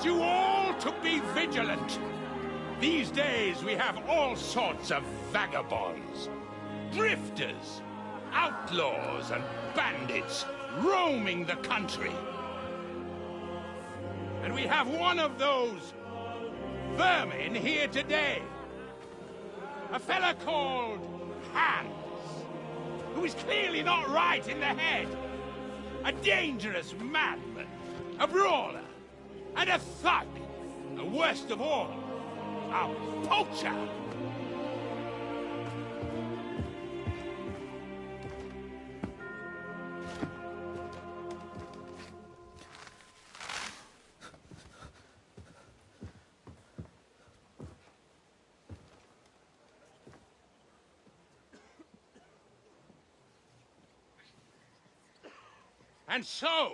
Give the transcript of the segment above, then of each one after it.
want you all to be vigilant. These days we have all sorts of vagabonds, drifters, outlaws and bandits roaming the country. And we have one of those vermin here today. A fella called Hans, who is clearly not right in the head. A dangerous madman, a brawler, and a thug. And worst of all, a poacher. And so,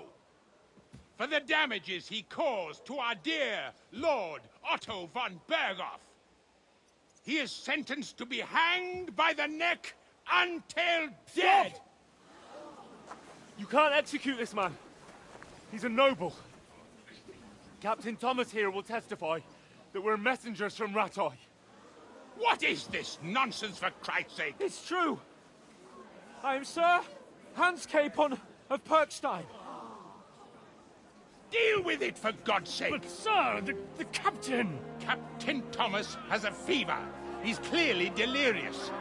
for the damages he caused to our dear Lord Otto von Berghoff, he is sentenced to be hanged by the neck until dead! Stop! You can't execute this man. He's a noble. Captain Thomas here will testify that we're messengers from Rattay. What is this nonsense, for Christ's sake? It's true. I am Sir Hans Capon of Perkstein. Deal with it, for God's sake! But, sir, the captain... Captain Thomas has a fever. He's clearly delirious.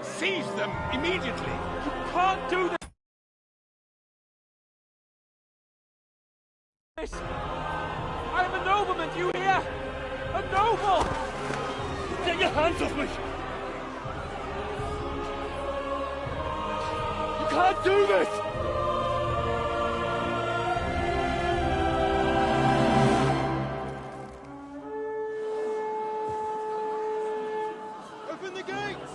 Seize them immediately. You can't do this! I am a nobleman, do you hear? A noble! Get your hands off me! You can't do this! Open the gates!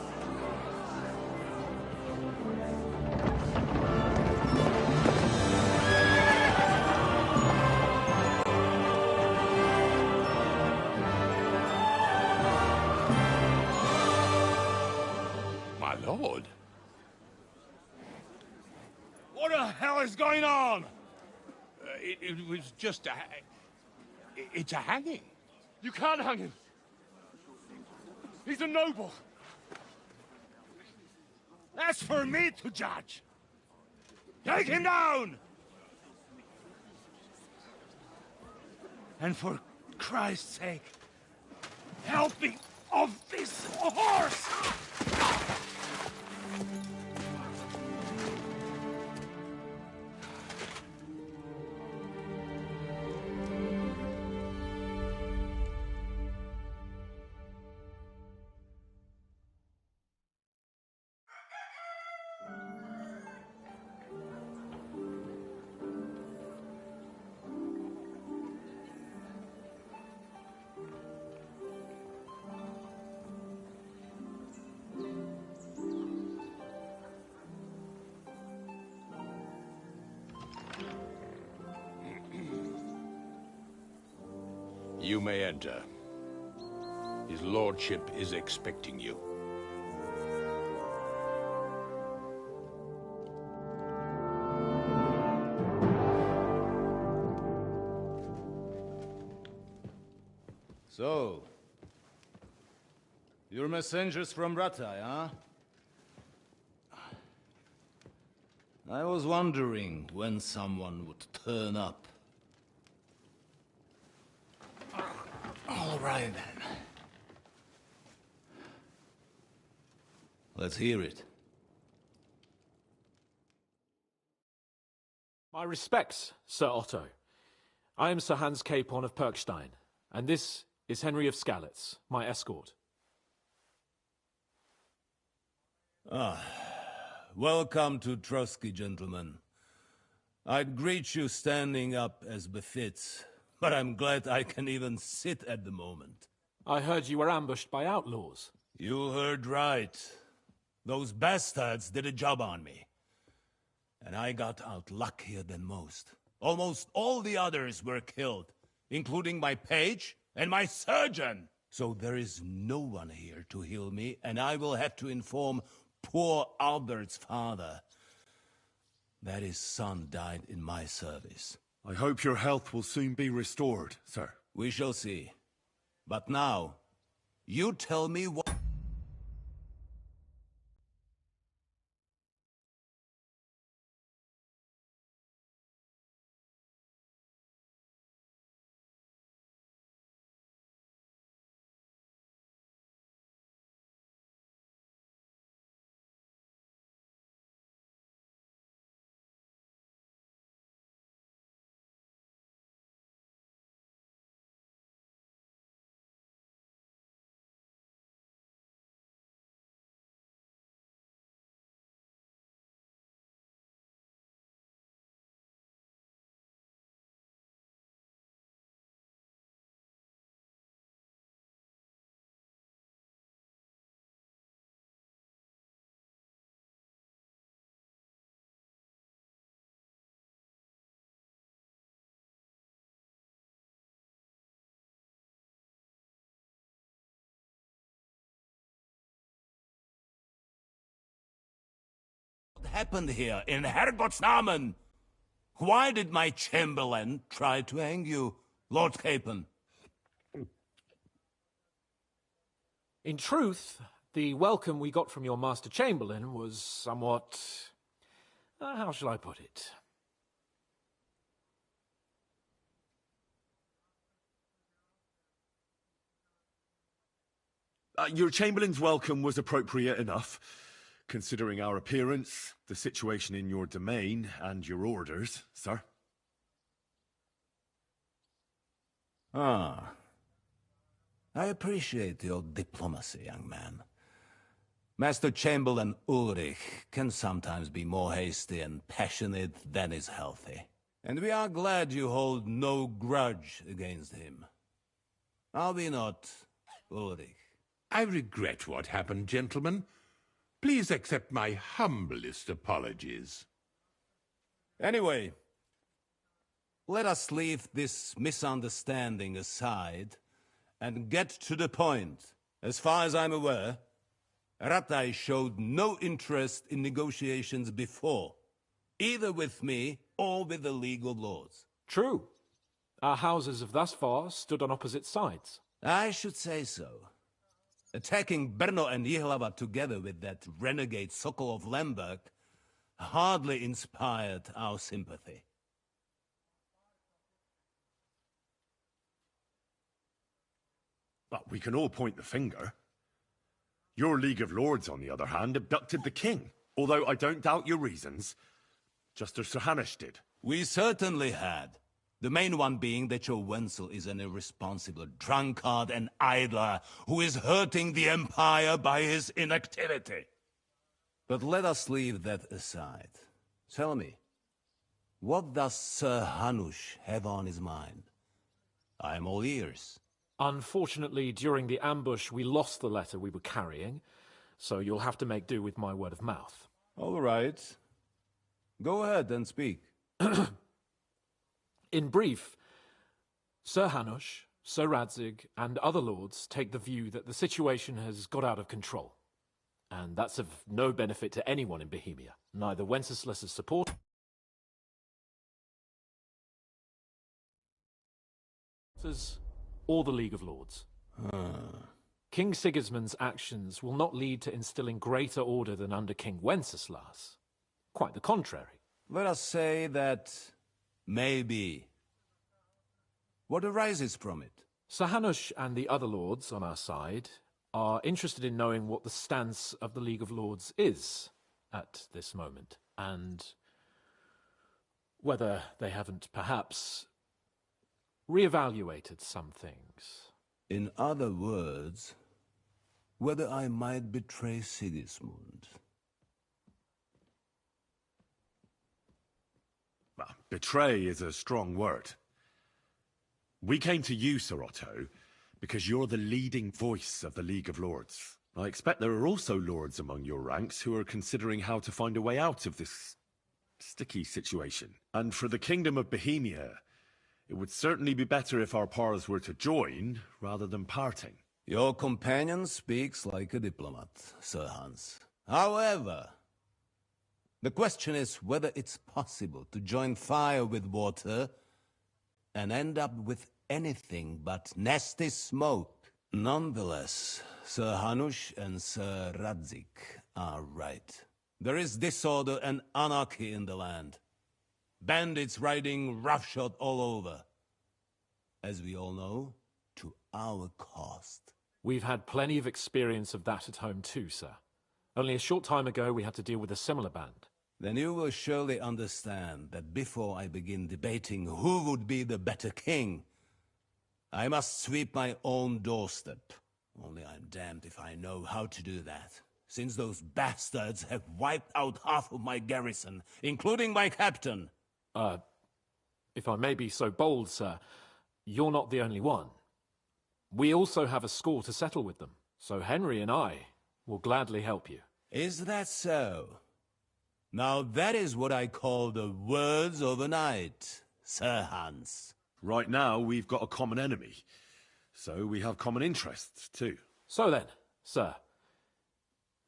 My lord. What the hell is going on? It was just a... It's a hanging. You can't hang him. He's a noble. That's for me to judge. Take him down! And for Christ's sake, help me off this horse! You may enter. His lordship is expecting you. So, you're messengers from Rattay, huh? I was wondering when someone would turn up. All right, then. Let's hear it. My respects, Sir Otto. I am Sir Hans Capon of Perkstein, and this is Henry of Skalitz, my escort. Welcome to Trotsky, gentlemen. I'd greet you standing up as befits, but I'm glad I can even sit at the moment. I heard you were ambushed by outlaws. You heard right. Those bastards did a job on me. And I got out luckier than most. Almost all the others were killed, including my page and my surgeon. So there is no one here to heal me, and I will have to inform poor Albert's father that his son died in my service. I hope your health will soon be restored, sir. We shall see. But now, you tell me what happened here in Herrgott's Namen? Why did my Chamberlain try to hang you, Lord Capon? In truth, the welcome we got from your Master Chamberlain was somewhat... how shall I put it? Your Chamberlain's welcome was appropriate enough, considering our appearance, the situation in your domain, and your orders, sir. Ah. I appreciate your diplomacy, young man. Master Chamberlain Ulrich can sometimes be more hasty and passionate than is healthy. And we are glad you hold no grudge against him. Are we not, Ulrich? I regret what happened, gentlemen. Please accept my humblest apologies. Anyway, let us leave this misunderstanding aside and get to the point. As far as I'm aware, Ratai showed no interest in negotiations before, either with me or with the League of Lords. True. Our houses have thus far stood on opposite sides. I should say so. Attacking Brno and Jihlava together with that renegade Sokol of Lemberg hardly inspired our sympathy. But we can all point the finger. Your League of Lords, on the other hand, abducted the king. Although I don't doubt your reasons, just as Sir Hanush did. We certainly had. The main one being that your Wenzel is an irresponsible drunkard and idler who is hurting the Empire by his inactivity. But let us leave that aside. Tell me, what does Sir Hanush have on his mind? I am all ears. Unfortunately, during the ambush, we lost the letter we were carrying, so you'll have to make do with my word of mouth. All right. Go ahead and speak. In brief, Sir Hanush, Sir Radzig, and other lords take the view that the situation has got out of control. And that's of no benefit to anyone in Bohemia, neither Wenceslas's support or the League of Lords. King Sigismund's actions will not lead to instilling greater order than under King Wenceslas. Quite the contrary. Let us say that maybe. What arises from it? Sir Hanush and the other lords on our side are interested in knowing what the stance of the League of Lords is at this moment, and whether they haven't perhaps reevaluated some things. In other words, whether I might betray Sigismund. Well, betray is a strong word. We came to you, Sir Otto, because you're the leading voice of the League of Lords. I expect there are also lords among your ranks who are considering how to find a way out of this sticky situation. And for the Kingdom of Bohemia, it would certainly be better if our paths were to join rather than parting. Your companion speaks like a diplomat, Sir Hans. However, the question is whether it's possible to join fire with water and end up with anything but nasty smoke. Nonetheless, Sir Hanush and Sir Radzik are right. There is disorder and anarchy in the land. Bandits riding roughshod all over. As we all know, to our cost. We've had plenty of experience of that at home too, sir. Only a short time ago we had to deal with a similar band. Then you will surely understand that before I begin debating who would be the better king, I must sweep my own doorstep. Only I'm damned if I know how to do that, since those bastards have wiped out half of my garrison, including my captain. If I may be so bold, sir, you're not the only one. We also have a score to settle with them, so Henry and I will gladly help you. Is that so? Now that is what I call the words of a knight, Sir Hans. Right now, we've got a common enemy, so we have common interests, too. So then, sir,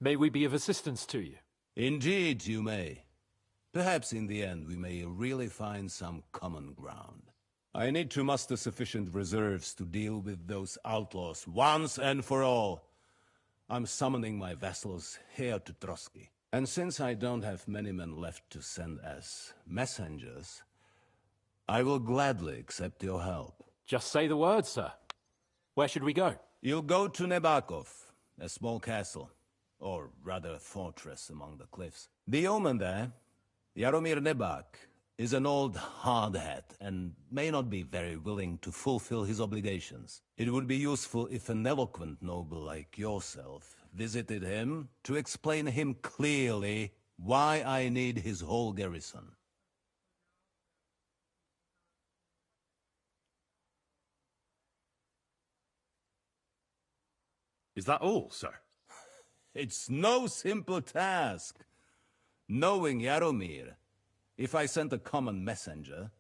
may we be of assistance to you? Indeed you may. Perhaps in the end we may really find some common ground. I need to muster sufficient reserves to deal with those outlaws once and for all. I'm summoning my vassals here to Trotsky. And since I don't have many men left to send as messengers, I will gladly accept your help. Just say the word, sir. Where should we go? You'll go to Nebakov, a small castle, or rather a fortress among the cliffs. The yeoman there, Jaromir Nebak, is an old hardhat and may not be very willing to fulfill his obligations. It would be useful if an eloquent noble like yourself visited him to explain him clearly why I need his whole garrison. Is that all, sir? It's no simple task. Knowing Jaromir, if I sent a common messenger,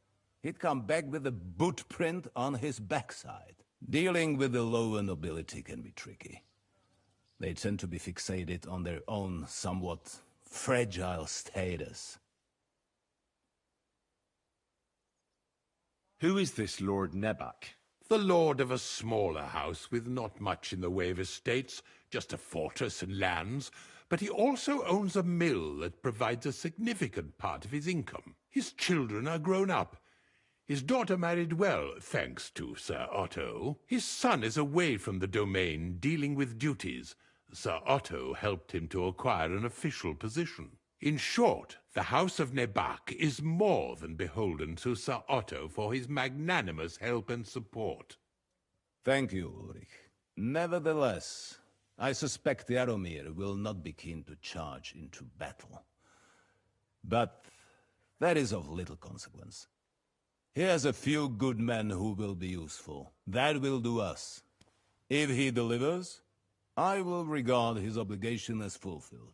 he'd come back with a boot print on his backside. Dealing with the lower nobility can be tricky. They tend to be fixated on their own somewhat fragile status. Who is this Lord Nebak? The lord of a smaller house with not much in the way of estates, just a fortress and lands, but he also owns a mill that provides a significant part of his income. His children are grown up. His daughter married well, thanks to Sir Otto. His son is away from the domain, dealing with duties. Sir Otto helped him to acquire an official position. In short, the House of Nebak is more than beholden to Sir Otto for his magnanimous help and support. Thank you, Ulrich. Nevertheless, I suspect Jaromir will not be keen to charge into battle. But that is of little consequence. He has a few good men who will be useful. That will do us. If he delivers, I will regard his obligation as fulfilled.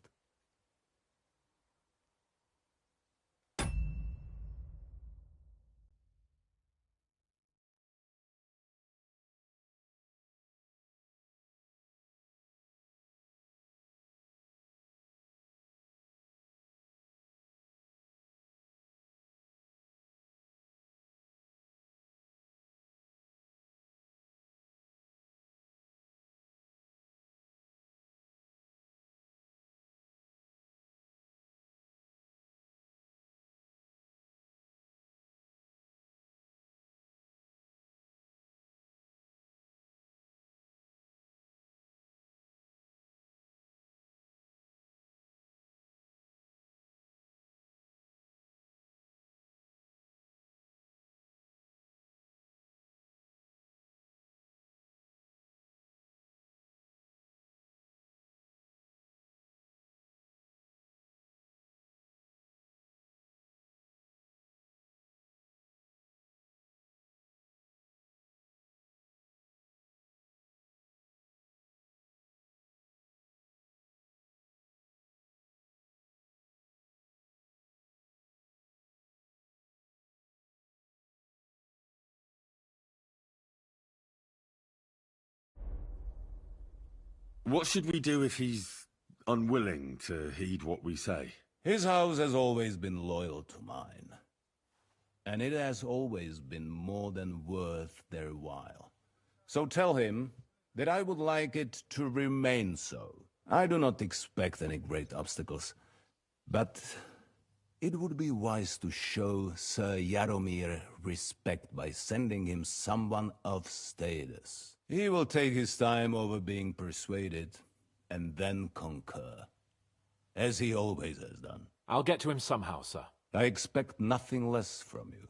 What should we do if he's unwilling to heed what we say? His house has always been loyal to mine. and it has always been more than worth their while. So tell him that I would like it to remain so. I do not expect any great obstacles, but it would be wise to show Sir Jaromir respect by sending him someone of status. He will take his time over being persuaded, and then concur, as he always has done. I'll get to him somehow, sir. I expect nothing less from you.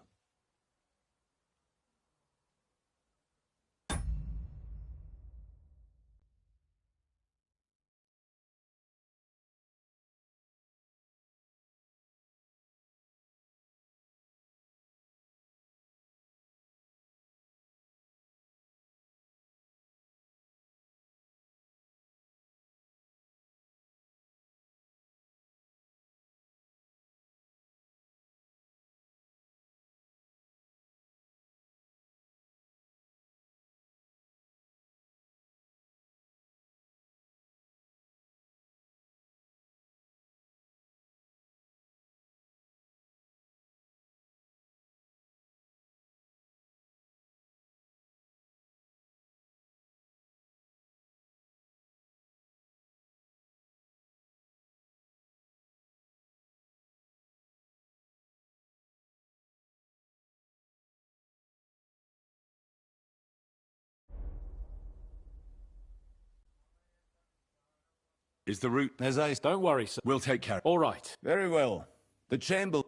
Is the route... As I... Don't worry, sir. We'll take care. All right. Very well. The chamber...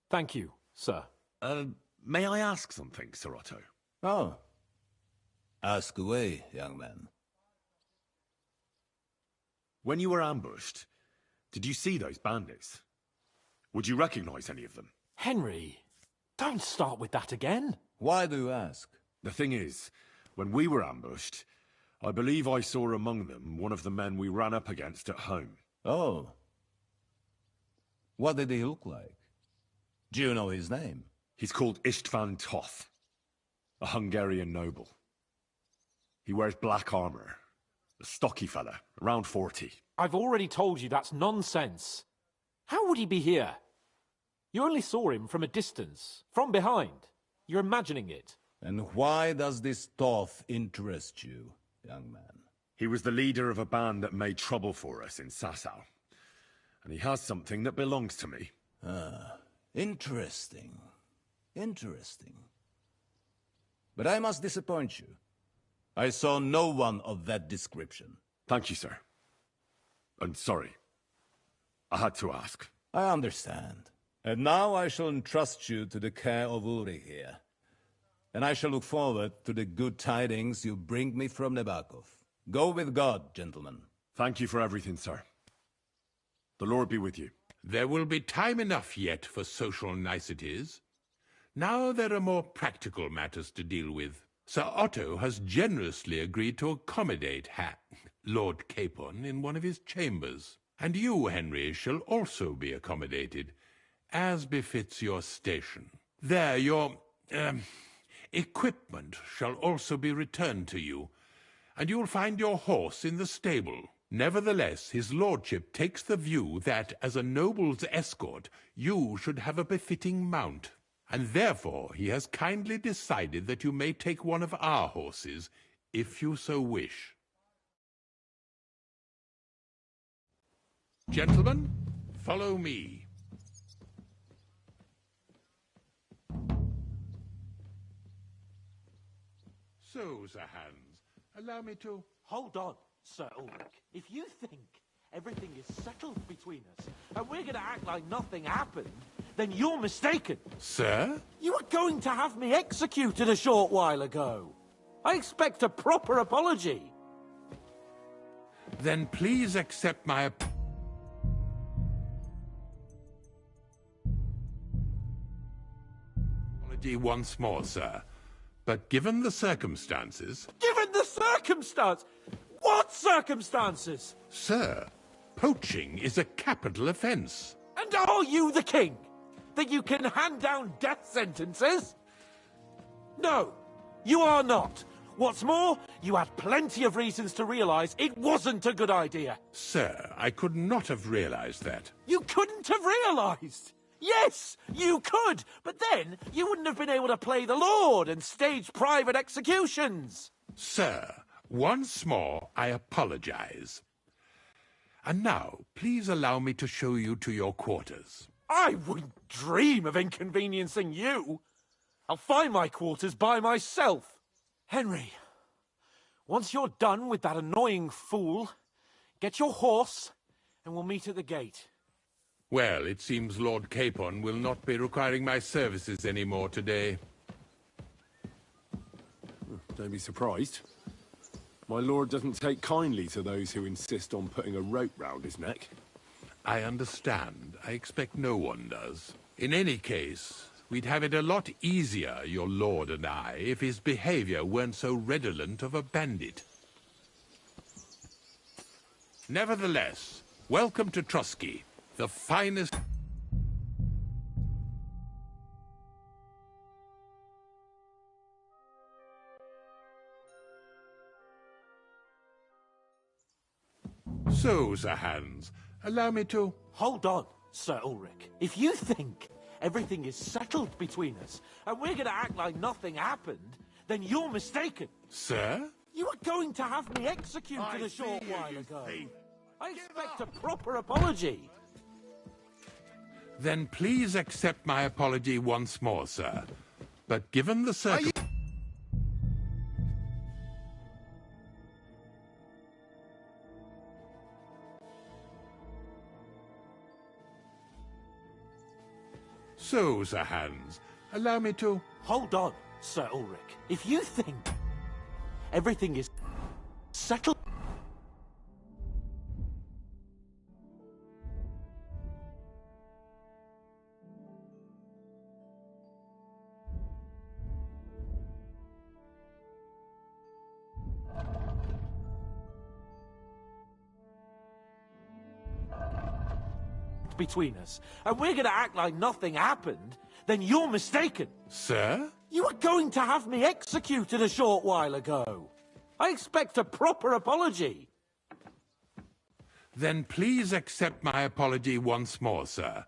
Thank you, sir. May I ask something, Sir Otto? Oh. Ask away, young man. When you were ambushed, did you see those bandits? Would you recognize any of them? Henry, don't start with that again. Why do you ask? The thing is, when we were ambushed, I believe I saw among them one of the men we ran up against at home. Oh. What did he look like? Do you know his name? He's called Istvan Toth, a Hungarian noble. He wears black armor, a stocky fella, around 40. I've already told you that's nonsense. How would he be here? You only saw him from a distance, from behind. You're imagining it. And why does this Toth interest you, young man? He was the leader of a band that made trouble for us in Sasau. And he has something that belongs to me. Ah, interesting. Interesting. But I must disappoint you. I saw no one of that description. Thank you, sir. And sorry. I had to ask. I understand. And now I shall entrust you to the care of Uri here. And I shall look forward to the good tidings you bring me from Nebakov. Go with God, gentlemen. Thank you for everything, sir. The Lord be with you. There will be time enough yet for social niceties. Now there are more practical matters to deal with. Sir Otto has generously agreed to accommodate Lord Capon in one of his chambers. And you, Henry, shall also be accommodated, as befits your station. There, your, equipment shall also be returned to you, and you'll find your horse in the stable. Nevertheless, his lordship takes the view that, as a noble's escort, you should have a befitting mount, and therefore he has kindly decided that you may take one of our horses, if you so wish. Gentlemen, follow me. So, Sir Hans, allow me to... Hold on, Sir Ulrich. If you think everything is settled between us, and we're going to act like nothing happened, then you're mistaken. Sir? You were going to have me executed a short while ago. I expect a proper apology. Then please accept my apology once more, sir. But given the circumstances... Given the circumstance? What circumstances? Sir, poaching is a capital offence. And are you the king? That you can hand down death sentences? No, you are not. What's more, you had plenty of reasons to realize it wasn't a good idea. Sir, I could not have realized that. You couldn't have realized! Yes, you could, but then you wouldn't have been able to play the Lord and stage private executions. Sir, once more, I apologize. And now, please allow me to show you to your quarters. I wouldn't dream of inconveniencing you. I'll find my quarters by myself. Henry, once you're done with that annoying fool, get your horse and we'll meet at the gate. Well, it seems Lord Capon will not be requiring my services anymore today. Don't be surprised. My lord doesn't take kindly to those who insist on putting a rope round his neck. I understand. I expect no one does. In any case, we'd have it a lot easier, your lord and I, if his behavior weren't so redolent of a bandit. Nevertheless, welcome to Trusky, the finest... So, Sir Hans, allow me to... Hold on, Sir Ulrich. If you think everything is settled between us and we're going to act like nothing happened, then you're mistaken. Sir? You were going to have me executed a short while ago. I expect a proper apology. Then please accept my apology once more, sir. But given the circumstances... So, Sir Hans, allow me to... Hold on, Sir Ulrich. If you think everything is settled... between us, and we're going to act like nothing happened, then you're mistaken. Sir? You were going to have me executed a short while ago. I expect a proper apology. Then please accept my apology once more, sir.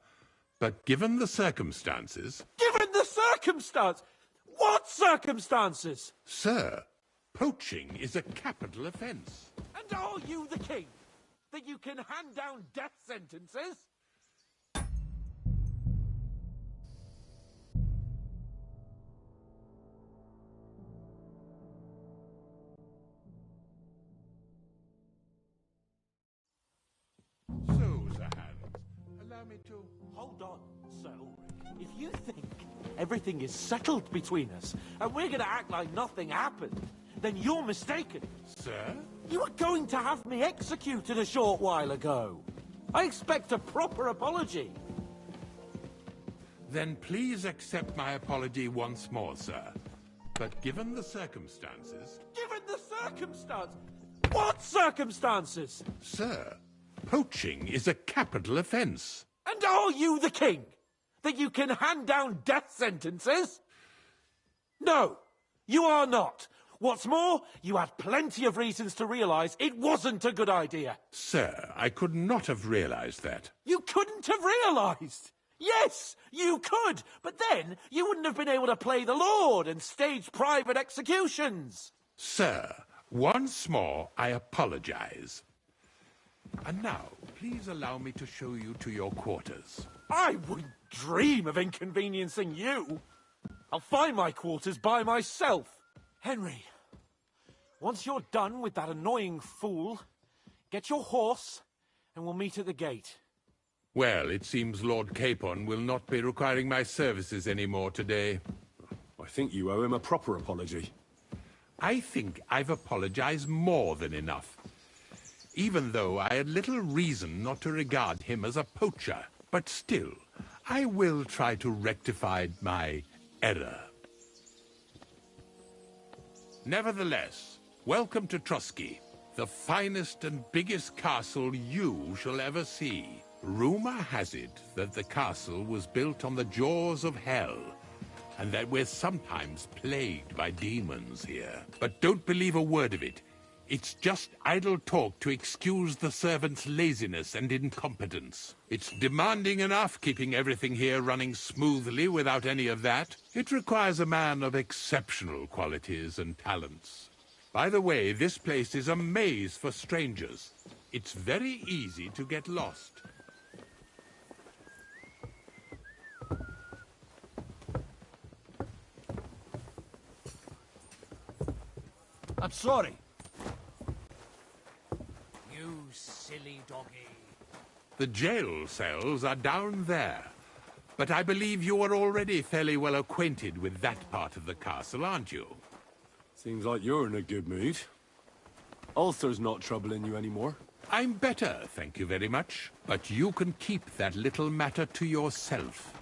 But given the circumstances... Given the circumstance? What circumstances? Sir, poaching is a capital offence. And are you the king? That you can hand down death sentences? So, Sir Hans, allow me to... Hold on, Sir Ulrich. If you think everything is settled between us, and we're going to act like nothing happened, then you're mistaken. Sir? You were going to have me executed a short while ago. I expect a proper apology. Then please accept my apology once more, sir. But given the circumstances... Given the circumstance? What circumstances? Sir, poaching is a capital offence. And are you the king? That you can hand down death sentences? No, you are not. What's more, you had plenty of reasons to realize it wasn't a good idea. Sir, I could not have realized that. You couldn't have realized? Yes, you could, but then you wouldn't have been able to play the Lord and stage private executions. Sir, once more, I apologize. And now, please allow me to show you to your quarters. I wouldn't dream of inconveniencing you. I'll find my quarters by myself. Henry, once you're done with that annoying fool, get your horse and we'll meet at the gate. Well, it seems Lord Capon will not be requiring my services anymore today. I think you owe him a proper apology. I think I've apologized more than enough. Even though I had little reason not to regard him as a poacher. But still, I will try to rectify my error. Nevertheless, welcome to Trusky, the finest and biggest castle you shall ever see. Rumor has it that the castle was built on the jaws of hell, and that we're sometimes plagued by demons here. But don't believe a word of it. It's just idle talk to excuse the servants' laziness and incompetence. It's demanding enough keeping everything here running smoothly without any of that. It requires a man of exceptional qualities and talents. By the way, this place is a maze for strangers. It's very easy to get lost. I'm sorry. You silly doggy. The jail cells are down there. But I believe you are already fairly well acquainted with that part of the castle, aren't you? Seems like you're in a good mood. Ulster's not troubling you anymore. I'm better, thank you very much. But you can keep that little matter to yourself.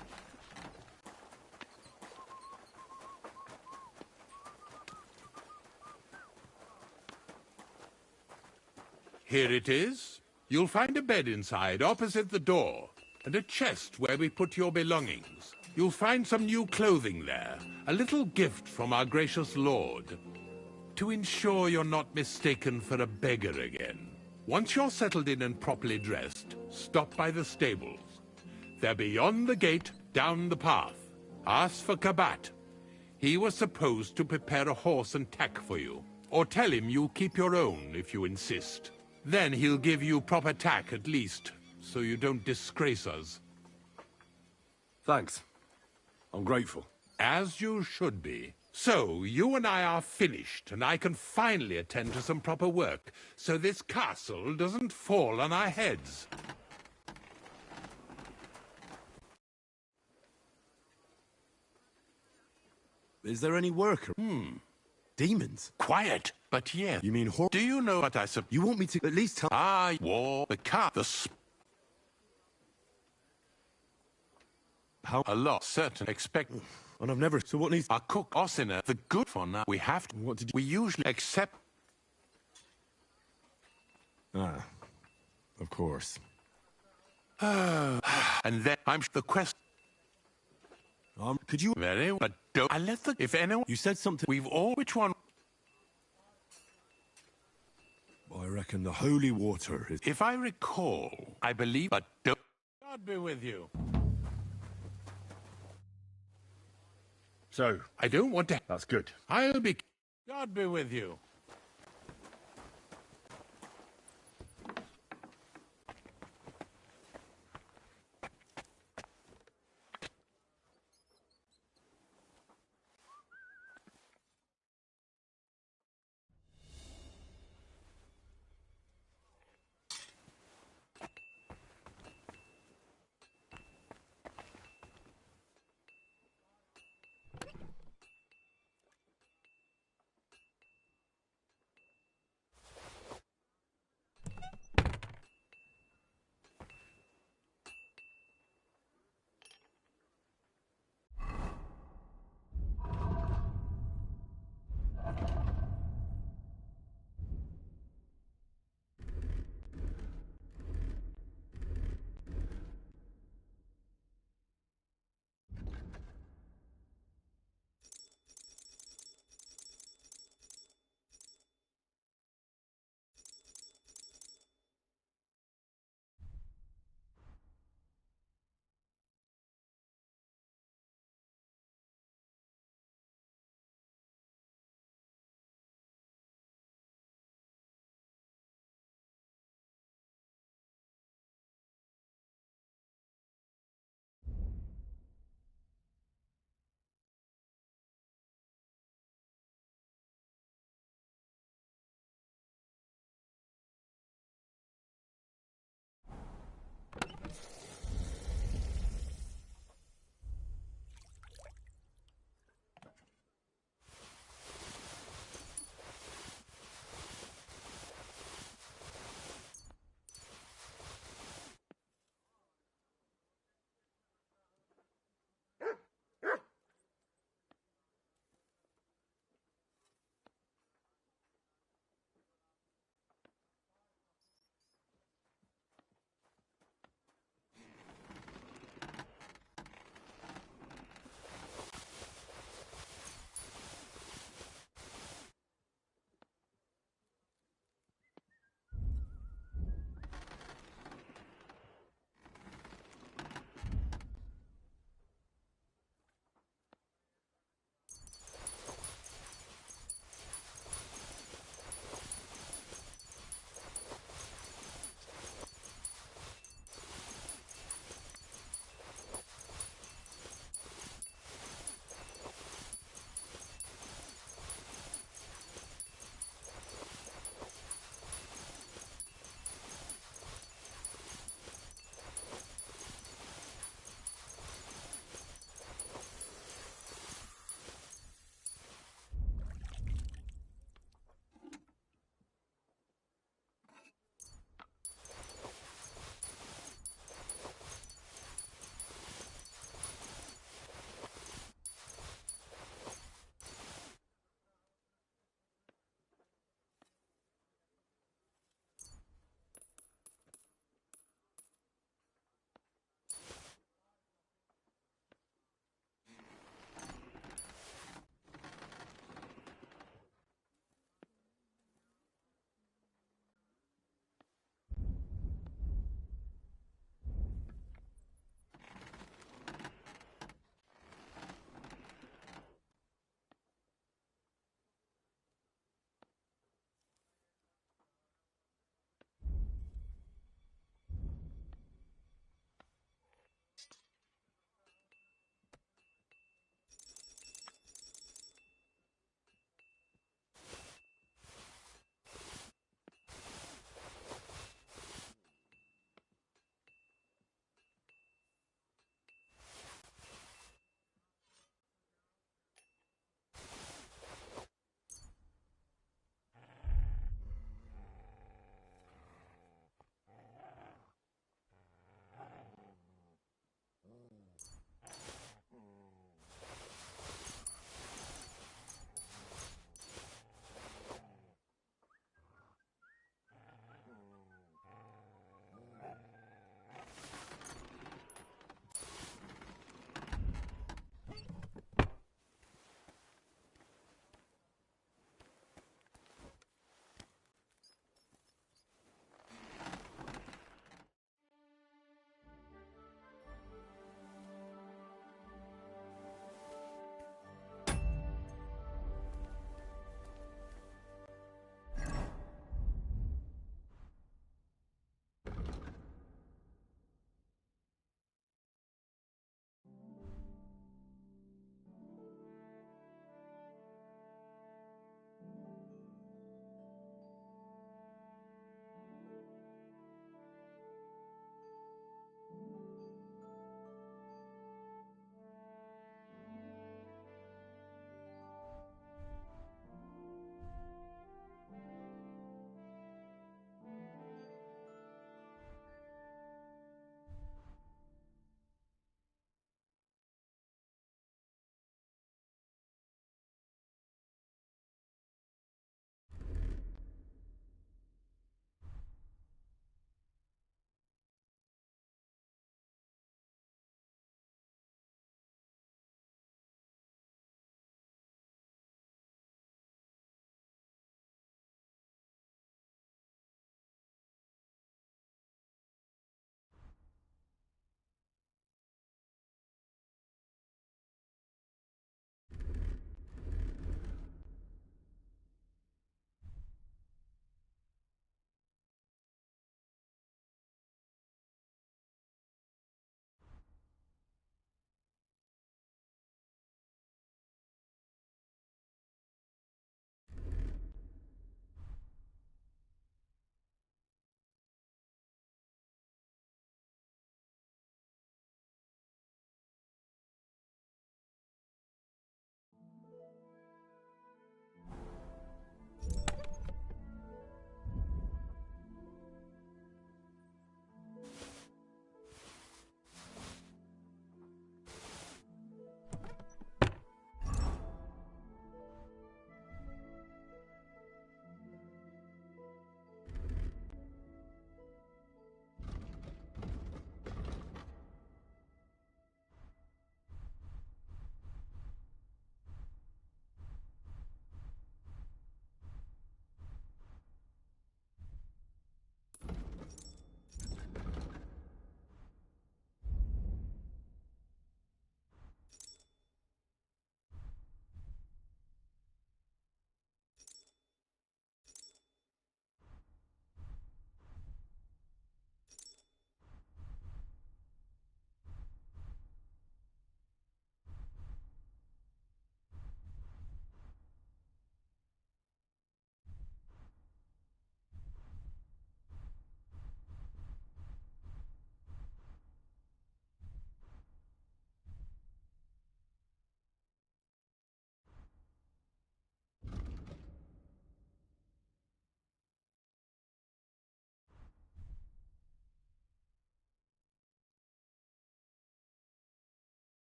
Here it is. You'll find a bed inside, opposite the door, and a chest where we put your belongings. You'll find some new clothing there, a little gift from our gracious lord, to ensure you're not mistaken for a beggar again. Once you're settled in and properly dressed, stop by the stables. They're beyond the gate, down the path. Ask for Kabat. He was supposed to prepare a horse and tack for you, or tell him you'll keep your own if you insist. Then he'll give you proper tack at least, so you don't disgrace us. Thanks. I'm grateful. As you should be. So, you and I are finished, and I can finally attend to some proper work, so this castle doesn't fall on our heads. Is there any worker? Demons? Quiet, but yes. You mean Do you know what I said? You want me to at least tell... War, the car, How a lot, certain, expect... And I've never... So what needs... Our cook, Ossina, the good for now. We have to... What did you... We usually accept... Ah, of course. And then I'm the quest... Could you... Very, but don't... I let the... If anyone... You said something... We've all... Which one? I reckon the holy water is... If I recall, I believe... But don't... God be with you. So... I don't want to... That's good. I'll be... God be with you.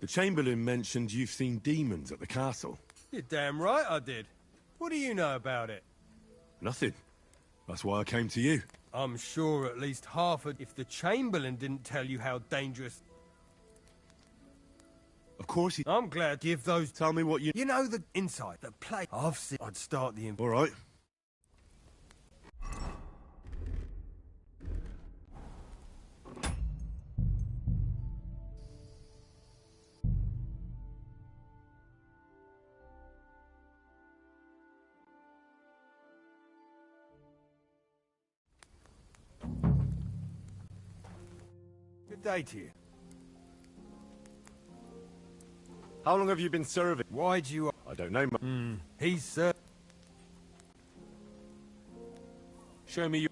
The Chamberlain mentioned you've seen demons at the castle. You're damn right I did. What do you know about it? Nothing. That's why I came to you. I'm sure at least half of... If the Chamberlain didn't tell you how dangerous... Of course he... I'm glad. Give those... Tell me what you... You know the inside, the play... I've seen... I'd start the... All right. Good day to you. How long have you been serving? Why'd you... I don't know. He's, Show me your...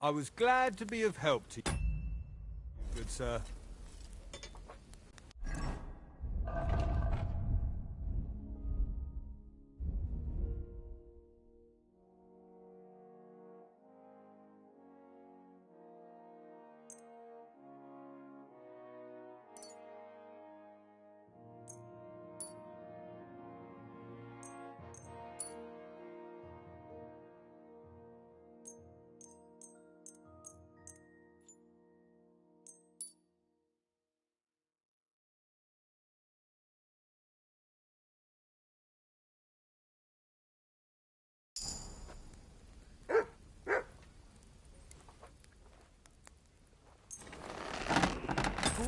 I was glad to be of help to you, good sir.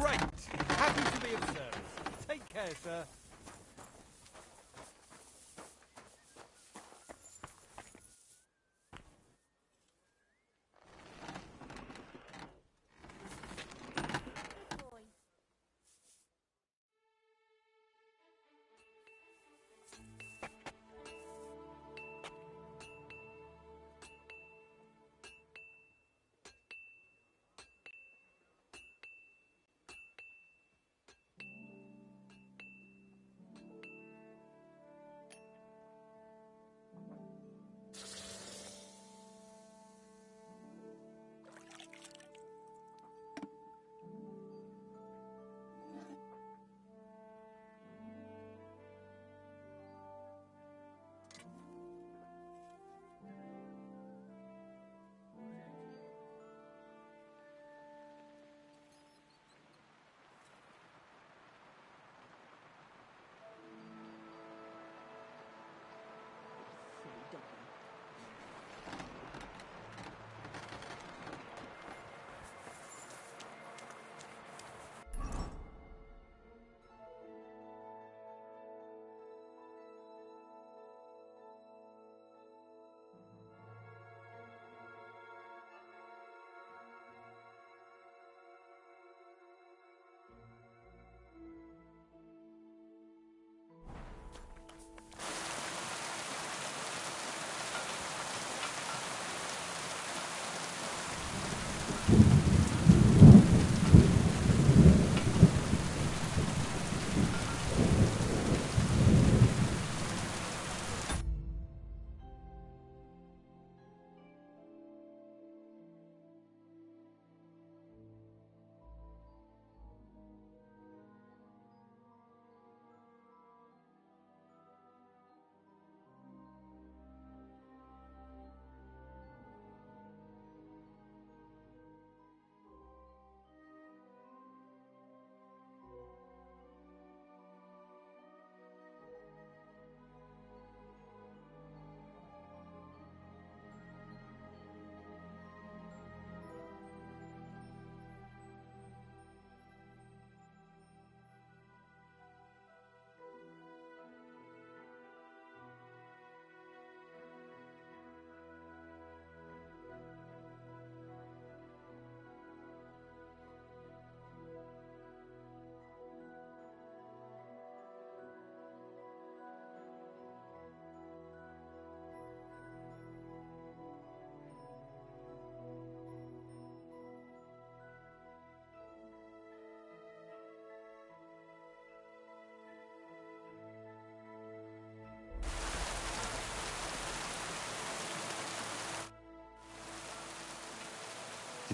Great! Happy to be of service. Take care, sir.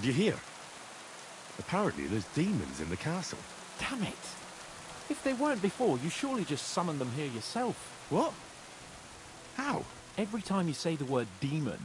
Did you hear? Apparently there's demons in the castle. Damn it. If they weren't before, you surely just summoned them here yourself. What? How? Every time you say the word demon...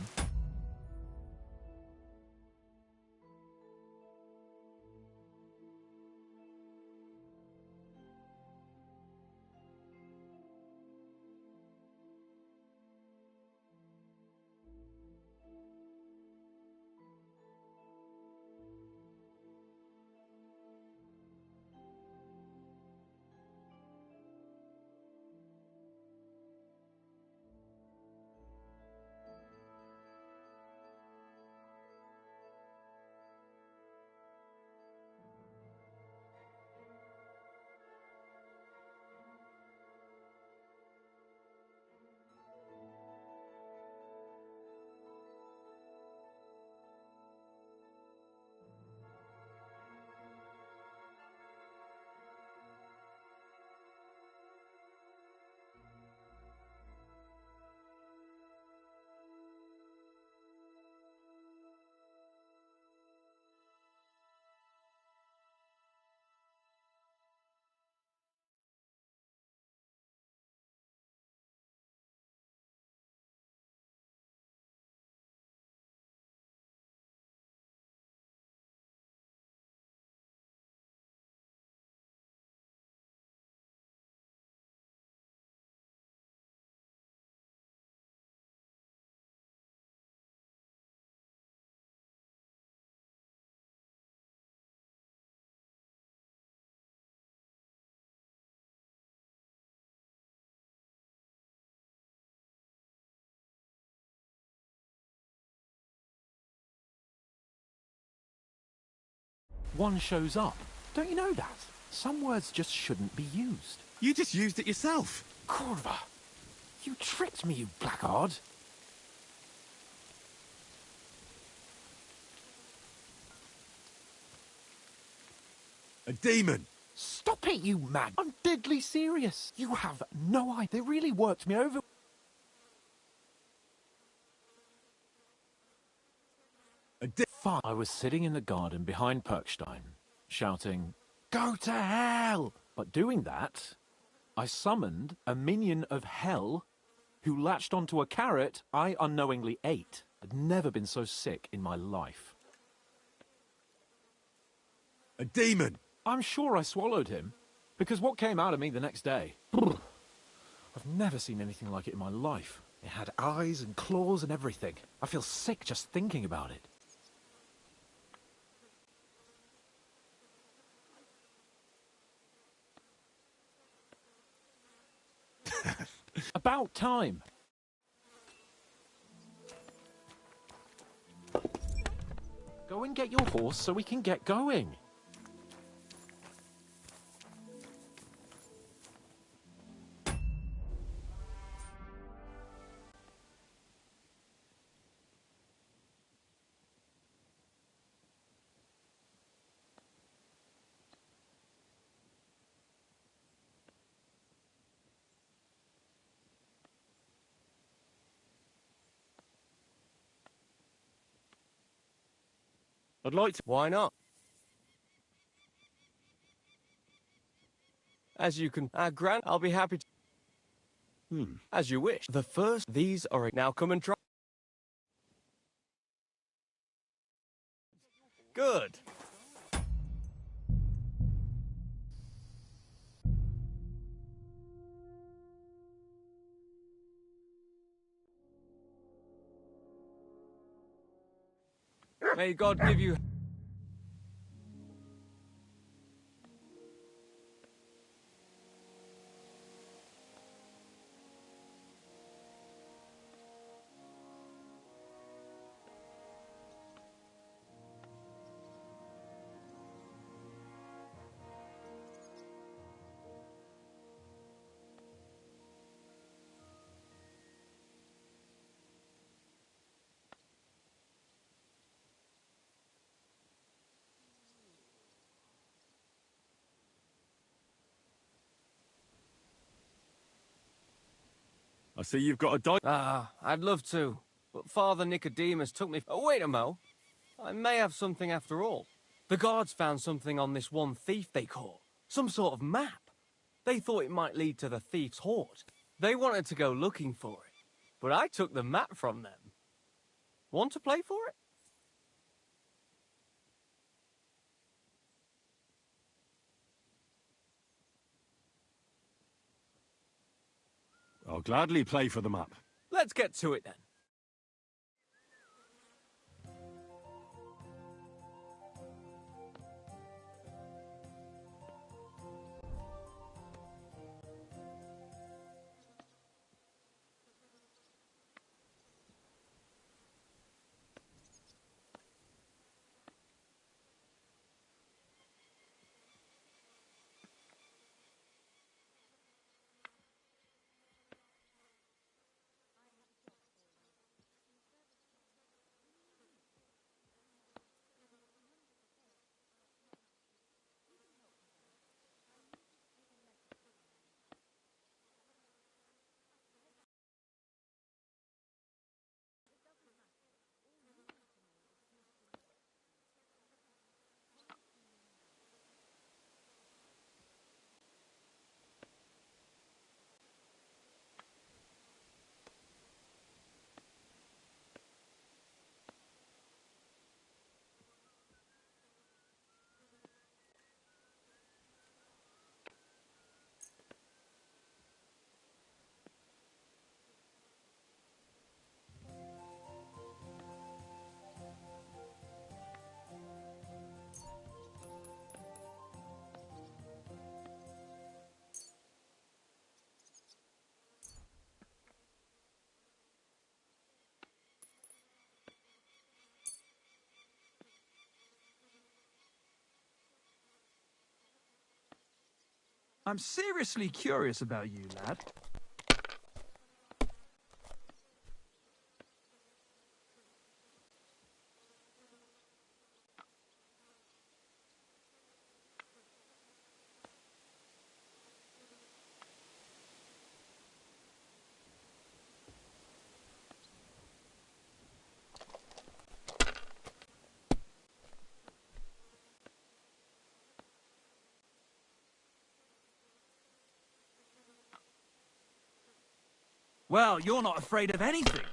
One shows up. Don't you know that? Some words just shouldn't be used. You just used it yourself. Corva, you tricked me, you blackguard. A demon. Stop it, you mad. I'm deadly serious. You have no idea. They really worked me over. Fine. I was sitting in the garden behind Perkstein, shouting, "Go to hell!" But doing that, I summoned a minion of hell who latched onto a carrot I unknowingly ate. I'd never been so sick in my life. A demon. I'm sure I swallowed him, because what came out of me the next day? I've never seen anything like it in my life. It had eyes and claws and everything. I feel sick just thinking about it. About time. Go and get your horse so we can get going. I'd like to... Why not? As you can... Grant, I'll be happy to... As you wish. The first... These are... Now come and try... Good. May God give you... I see you've got a dog. I'd love to. But Father Nicodemus took me... Oh, wait a mo. I may have something after all. The guards found something on this one thief they caught. Some sort of map. They thought it might lead to the thief's hoard. They wanted to go looking for it, but I took the map from them. Want to play for it? I'll gladly play for the map. Let's get to it then. I'm seriously curious about you, lad. Well, you're not afraid of anything.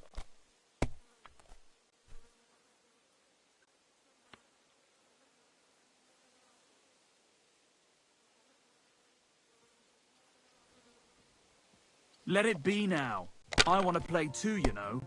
Let it be now. I want to play too, you know.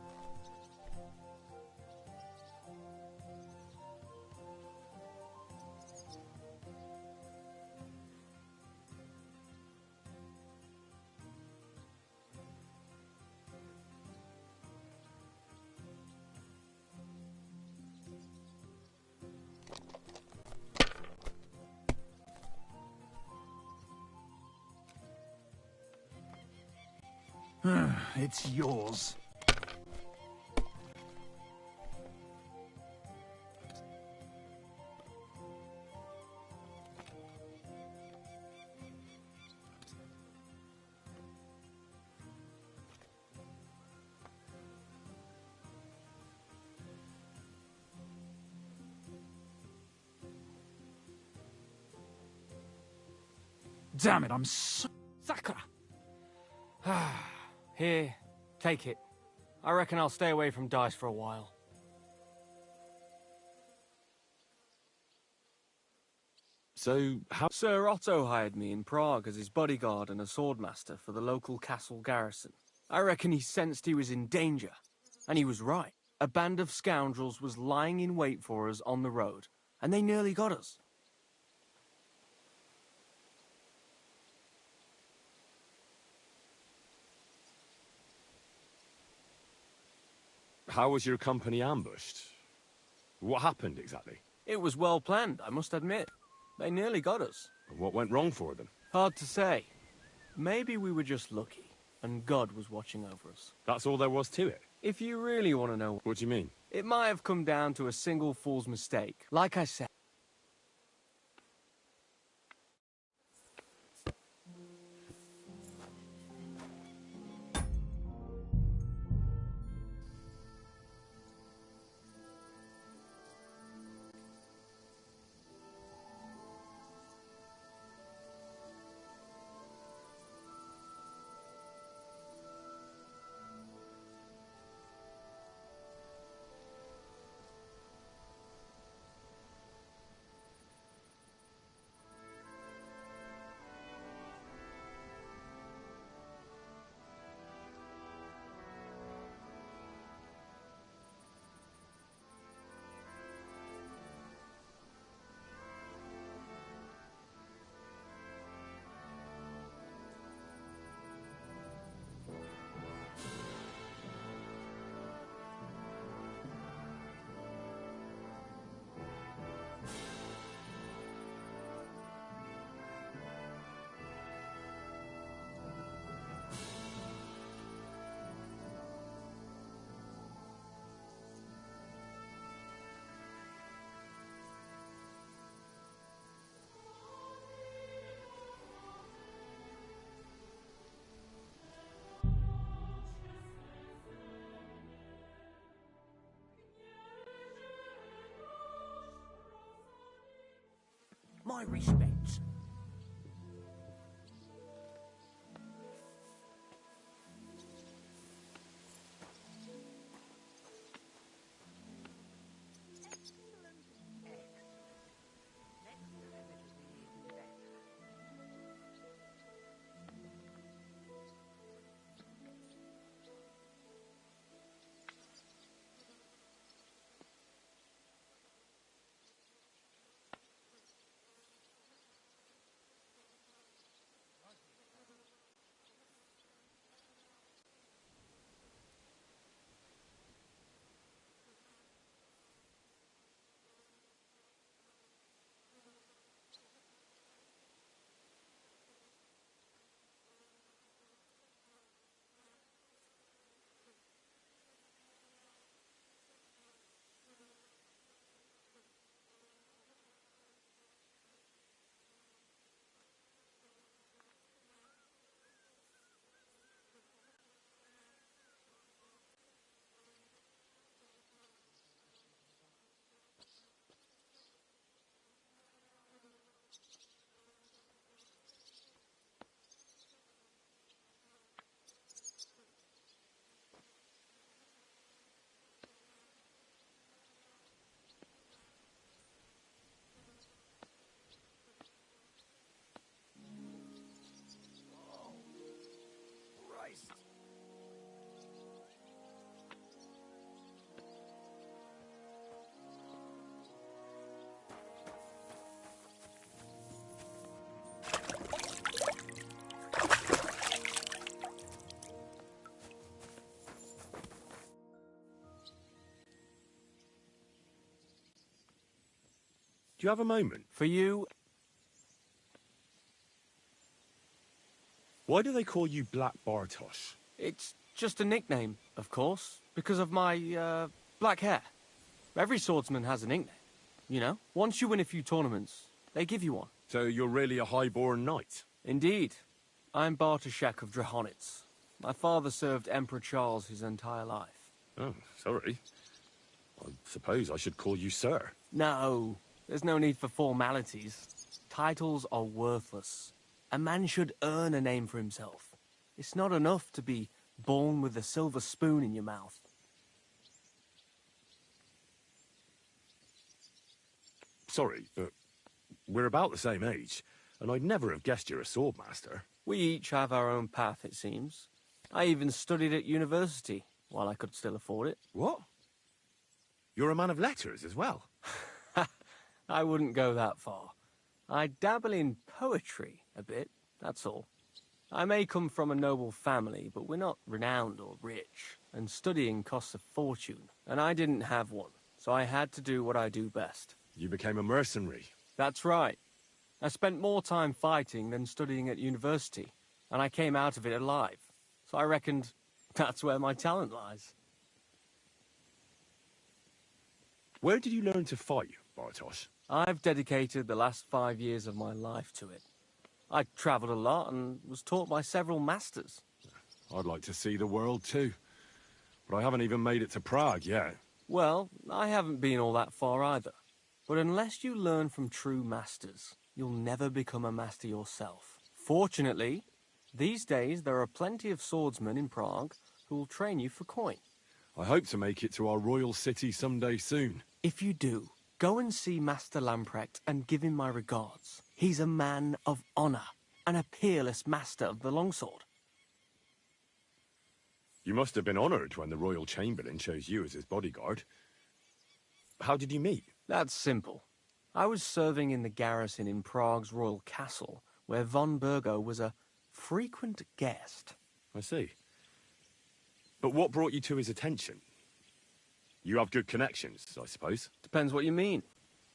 It's yours. Damn it, I'm so... Sakura! Here, take it. I reckon I'll stay away from dice for a while. So, how... Sir Otto hired me in Prague as his bodyguard and a swordmaster for the local castle garrison. I reckon he sensed he was in danger. And he was right. A band of scoundrels was lying in wait for us on the road, and they nearly got us. How was your company ambushed? What happened exactly? It was well planned, I must admit. They nearly got us. What went wrong for them? Hard to say. Maybe we were just lucky, and God was watching over us. That's all there was to it? If you really want to know... What do you mean? It might have come down to a single fool's mistake. Like I said... respects. Do you have a moment? For you, Why do they call you Black Bartosz? it's just a nickname, of course, because of my, black hair. Every swordsman has a nickname, you know? Once you win a few tournaments, they give you one. So you're really a highborn knight? Indeed. I'm Bartoszek of Drahonitz. My father served Emperor Charles his entire life. Oh, sorry. I suppose I should call you sir. No, there's no need for formalities. Titles are worthless. A man should earn a name for himself. It's not enough to be born with a silver spoon in your mouth. Sorry, but we're about the same age, and I'd never have guessed you're a swordmaster. We each have our own path, it seems. I even studied at university, while I could still afford it. What? You're a man of letters as well? I wouldn't go that far. I dabble in poetry a bit, that's all. I may come from a noble family, but we're not renowned or rich, and studying costs a fortune, and I didn't have one, so I had to do what I do best. You became a mercenary. That's right. I spent more time fighting than studying at university, and I came out of it alive, so I reckoned that's where my talent lies. Where did you learn to fight, Bartosz? I've dedicated the last 5 years of my life to it. I travelled a lot and was taught by several masters. I'd like to see the world too, but I haven't even made it to Prague yet. Well, I haven't been all that far either. But unless you learn from true masters, you'll never become a master yourself. Fortunately, these days there are plenty of swordsmen in Prague who will train you for coin. I hope to make it to our royal city someday soon. If you do, go and see Master Lamprecht and give him my regards. He's a man of honor and a peerless master of the longsword. You must have been honored when the royal chamberlain chose you as his bodyguard. How did you meet? That's simple. I was serving in the garrison in Prague's royal castle, where von Burgo was a frequent guest. I see. But what brought you to his attention? You have good connections, I suppose. Depends what you mean.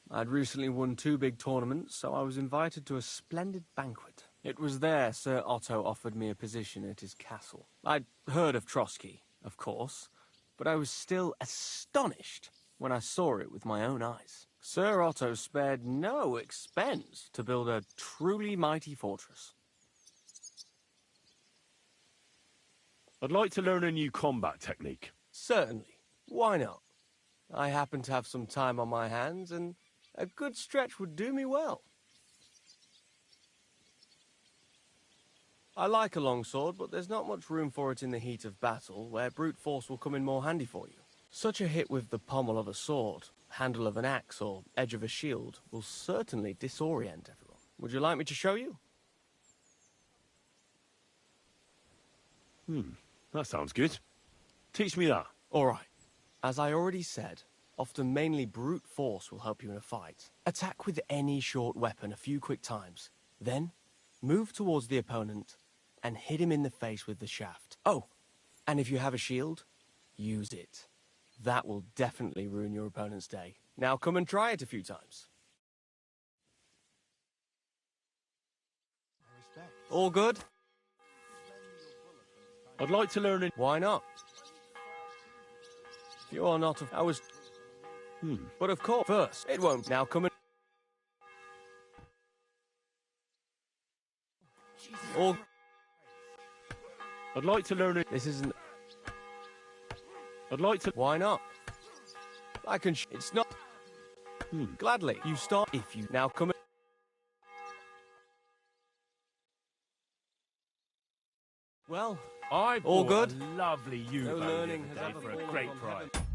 I'd recently won 2 big tournaments, so I was invited to a splendid banquet. It was there Sir Otto offered me a position at his castle. I'd heard of Trotsky, of course, but I was still astonished when I saw it with my own eyes. Sir Otto spared no expense to build a truly mighty fortress. I'd like to learn a new combat technique. Certainly. Why not? I happen to have some time on my hands, and a good stretch would do me well. I like a long sword, but there's not much room for it in the heat of battle, where brute force will come in more handy for you. Such a hit with the pommel of a sword, handle of an axe, or edge of a shield will certainly disorient everyone. Would you like me to show you? That sounds good. Teach me that. All right. As I already said, often mainly brute force will help you in a fight. Attack with any short weapon a few quick times. Then, move towards the opponent and hit him in the face with the shaft. Oh, and if you have a shield, use it. That will definitely ruin your opponent's day. Now come and try it a few times. All good? I'd like to learn it. Why not? You are not I was... But of course, first, it won't. Now come and... All... I'd like to learn it. This isn't... I'd like to... Why not? I can... It's not... Gladly. You start if you... Now come and... Well, I all bought good? a lovely No U-boat learning the has other ever day for a fallen great from price. heaven.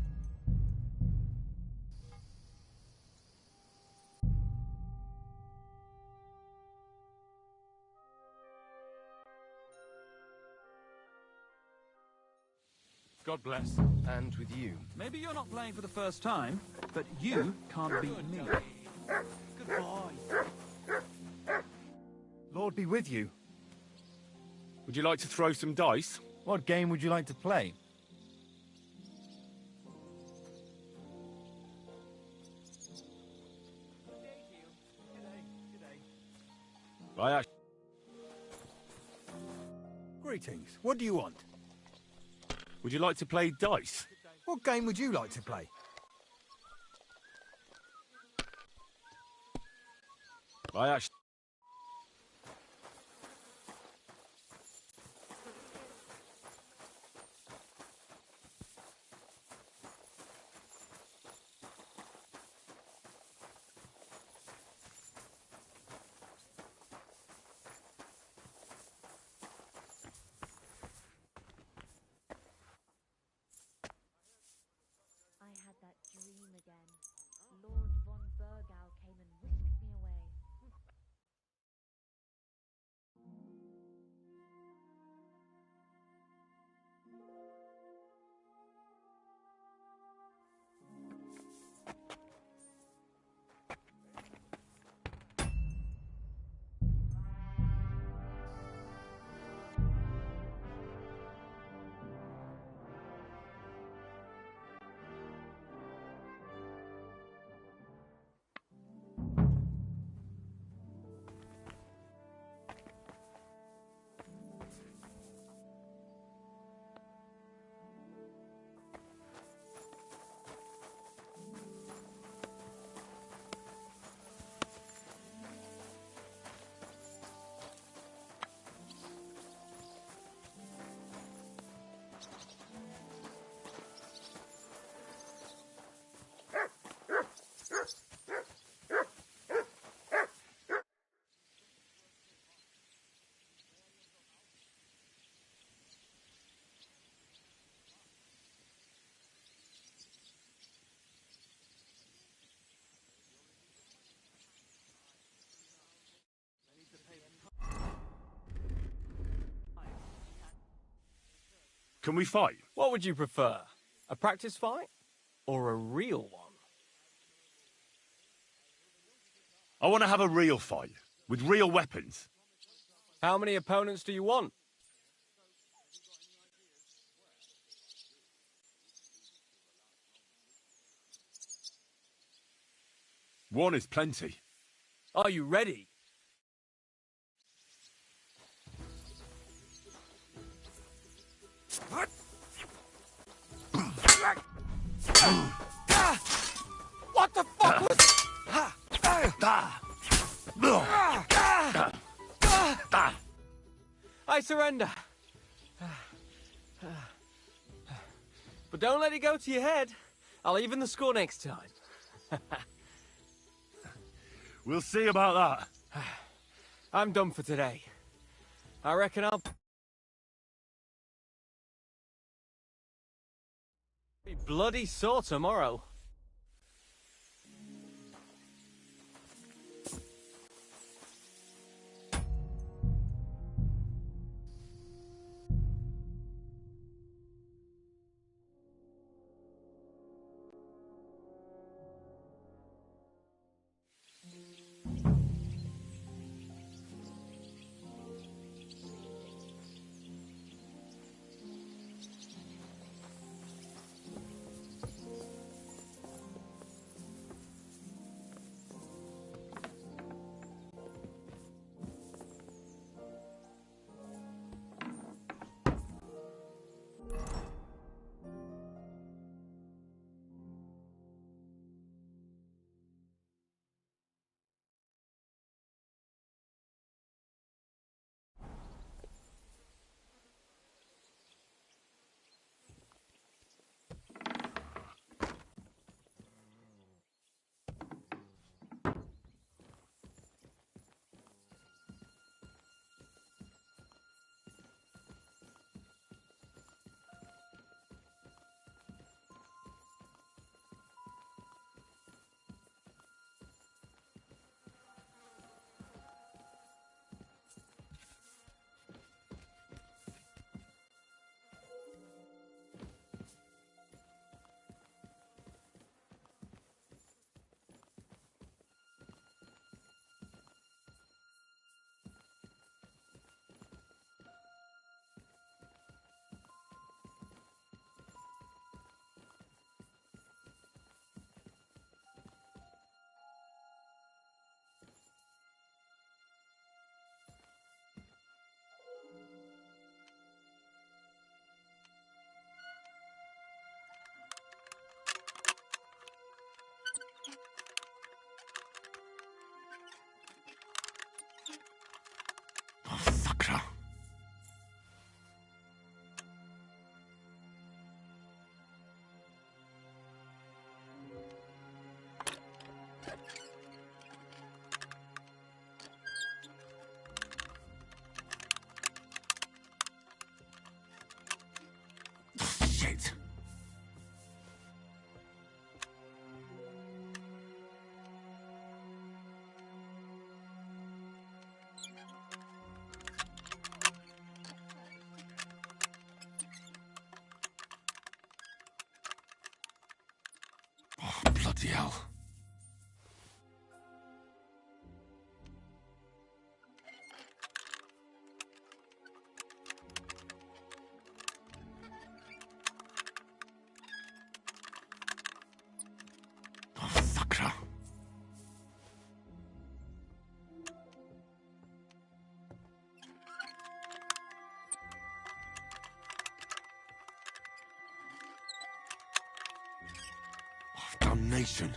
God bless. And with you. Maybe you're not playing for the first time, but you can't beat me. Goodbye. Lord be with you. Would you like to throw some dice? What game would you like to play? Greetings. What do you want? Would you like to play dice? What game would you like to play? I actually... I had that dream again. Lord von Burgau came and whisked me away. Can we fight? What would you prefer? A practice fight? Or a real one? I want to have a real fight, with real weapons. How many opponents do you want? One is plenty. Are you ready? What the fuck was... I surrender. But don't let it go to your head. I'll even the score next time. We'll see about that. I'm done for today. I reckon I'll be bloody sore tomorrow. Sakra. Shit. Oh, bloody hell. Oh, sakra. Oh, damnation.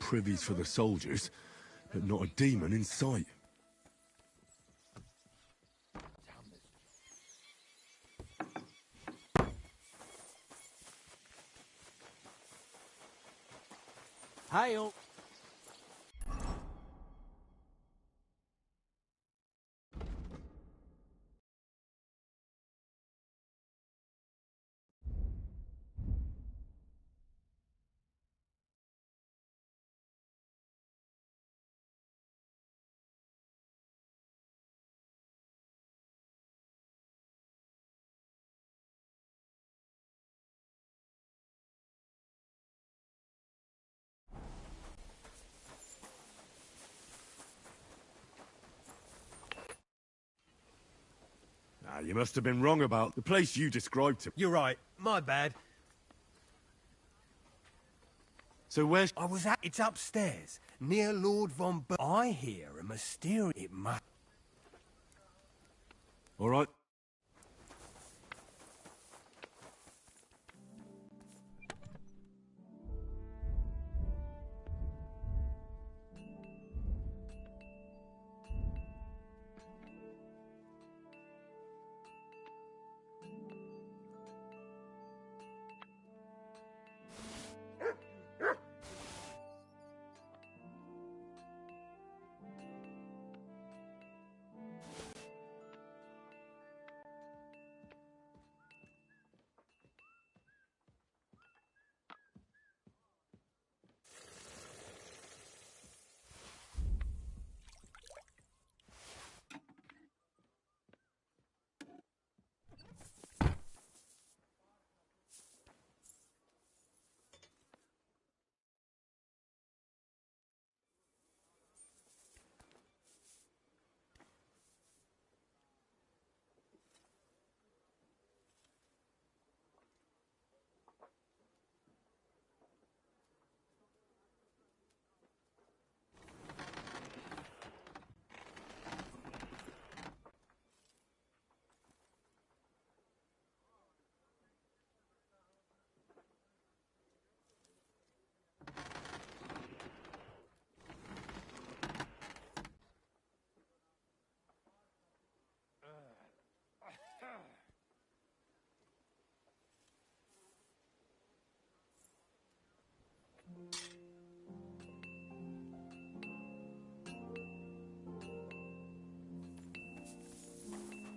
privies for the soldiers, but not a demon in sight. Hail! Ah, you must have been wrong about the place you described to me. You're right. My bad. So where's... I was at... It's upstairs, near Lord von I hear a mysterious... It must... All right.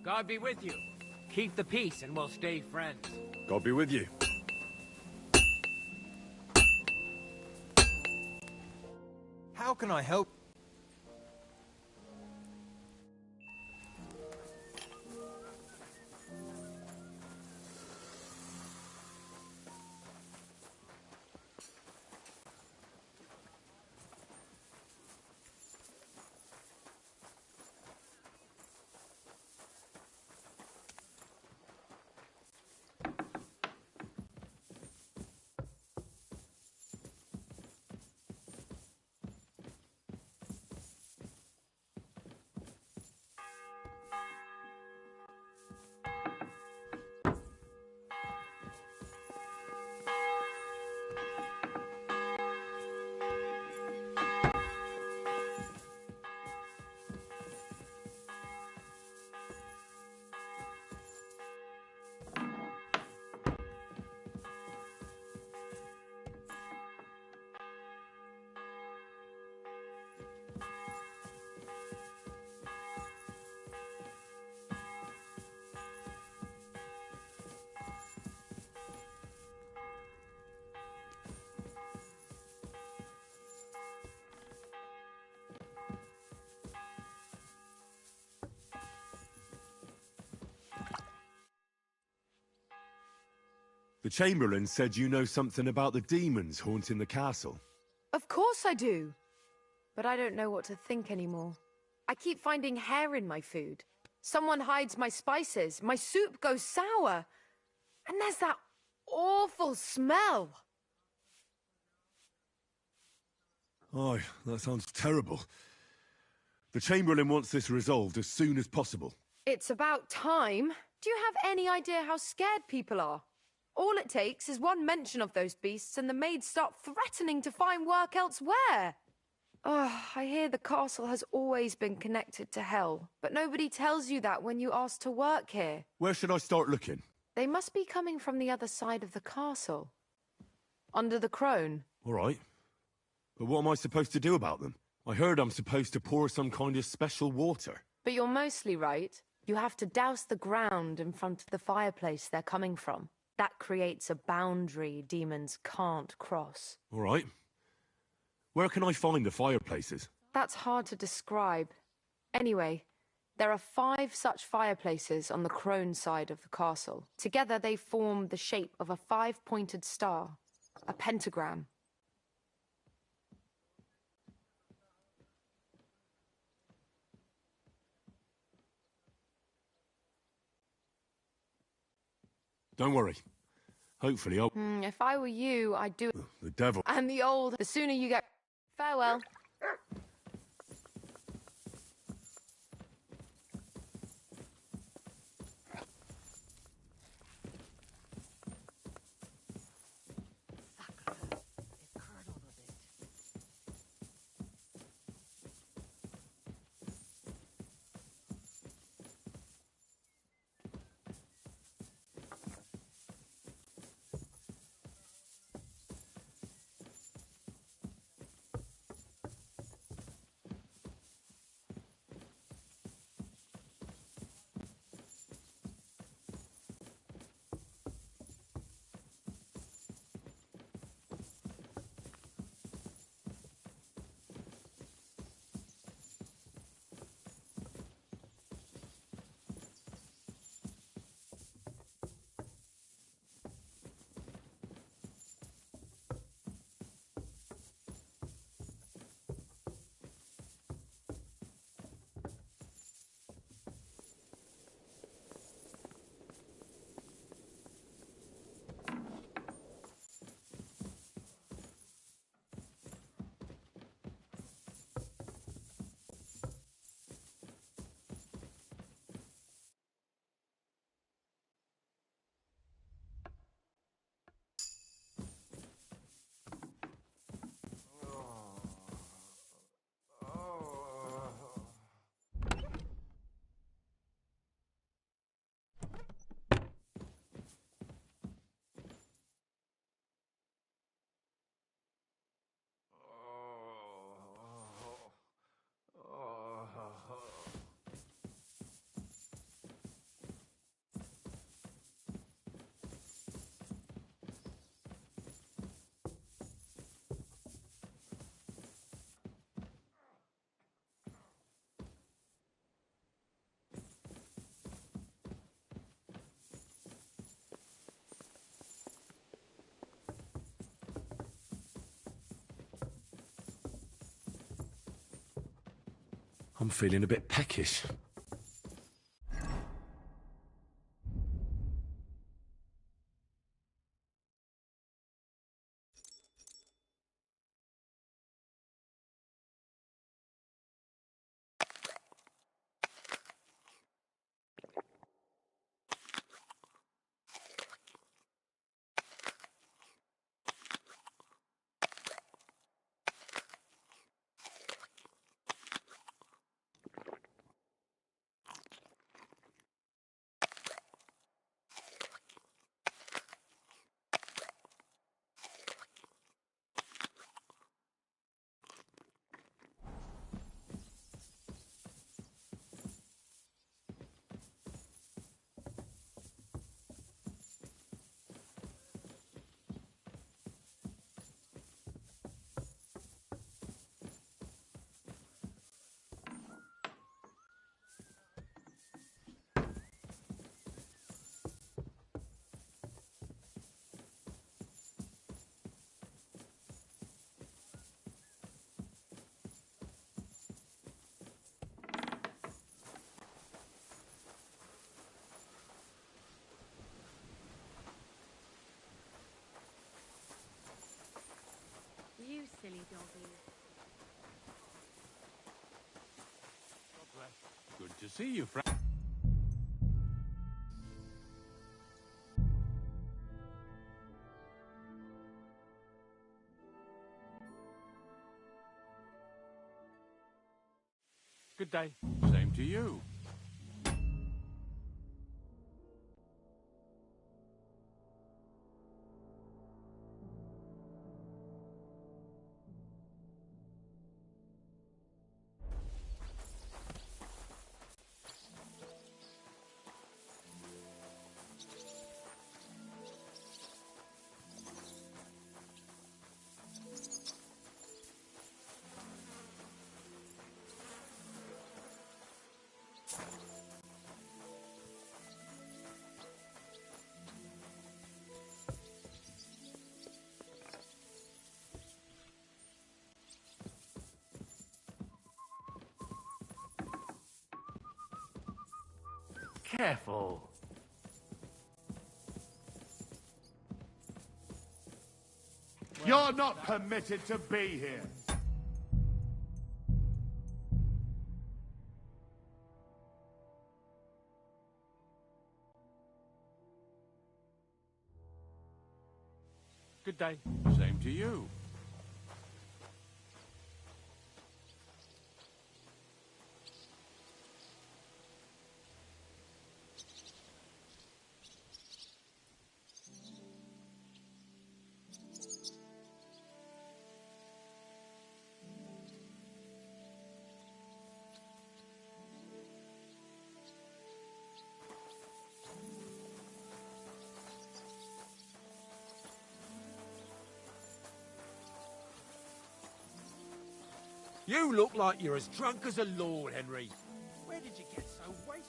God be with you. Keep the peace and we'll stay friends. God be with you. How can I help? The Chamberlain said you know something about the demons haunting the castle. Of course I do. But I don't know what to think anymore. I keep finding hair in my food. Someone hides my spices. My soup goes sour. And there's that awful smell. Oh, that sounds terrible. The Chamberlain wants this resolved as soon as possible. It's about time. Do you have any idea how scared people are? All it takes is one mention of those beasts and the maids start threatening to find work elsewhere. Oh, I hear the castle has always been connected to hell, but nobody tells you that when you ask to work here. Where should I start looking? They must be coming from the other side of the castle. Under the crone. All right. But what am I supposed to do about them? I heard I'm supposed to pour some kind of special water. But you're mostly right. You have to douse the ground in front of the fireplace they're coming from. That creates a boundary demons can't cross. All right. Where can I find the fireplaces? That's hard to describe. Anyway, there are 5 such fireplaces on the crone side of the castle. Together they form the shape of a 5-pointed star, a pentagram. Don't worry. Hopefully I'll... If I were you, I'd do it. The devil. And the sooner you get... Farewell. I'm feeling a bit peckish. You silly doggy. Good to see you, Frank. Good day. Same to you. Careful. You're not permitted to be here. Good day. Same to you. You look like you're as drunk as a lord, Henry. Where did you get so wasted?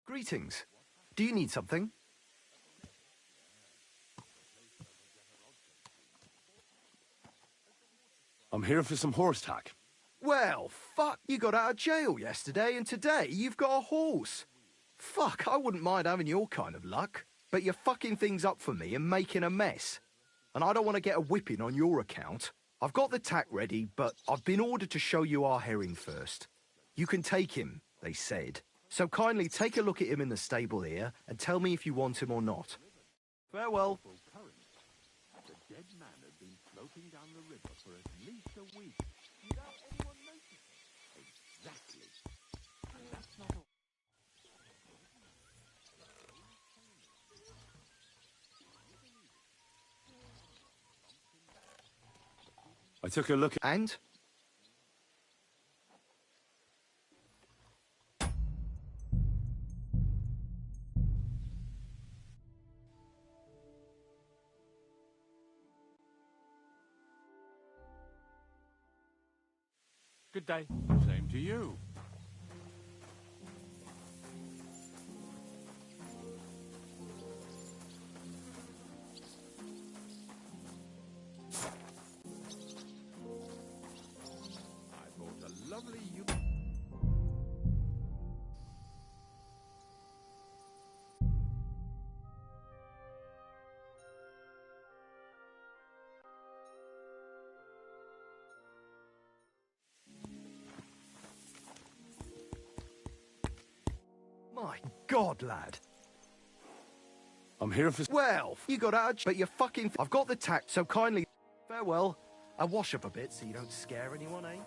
Greetings. Do you need something? I'm here for some horse tack. Well, fuck, you got out of jail yesterday and today you've got a horse. Fuck, I wouldn't mind having your kind of luck. But you're fucking things up for me and making a mess. And I don't want to get a whipping on your account. I've got the tack ready, but I've been ordered to show you our herring first. You can take him, they said. So kindly take a look at him in the stable here and tell me if you want him or not. Farewell. The dead man had been floating down the river for at least a week without anyone noticing. Exactly. And that's not all. I took a look at... And? Good day. Same to you. I bought a lovely My God, lad. I'm here for... Well, you got out, but you're fucking... I've got the tack, so kindly... Farewell. I'll wash up a bit so you don't scare anyone, eh?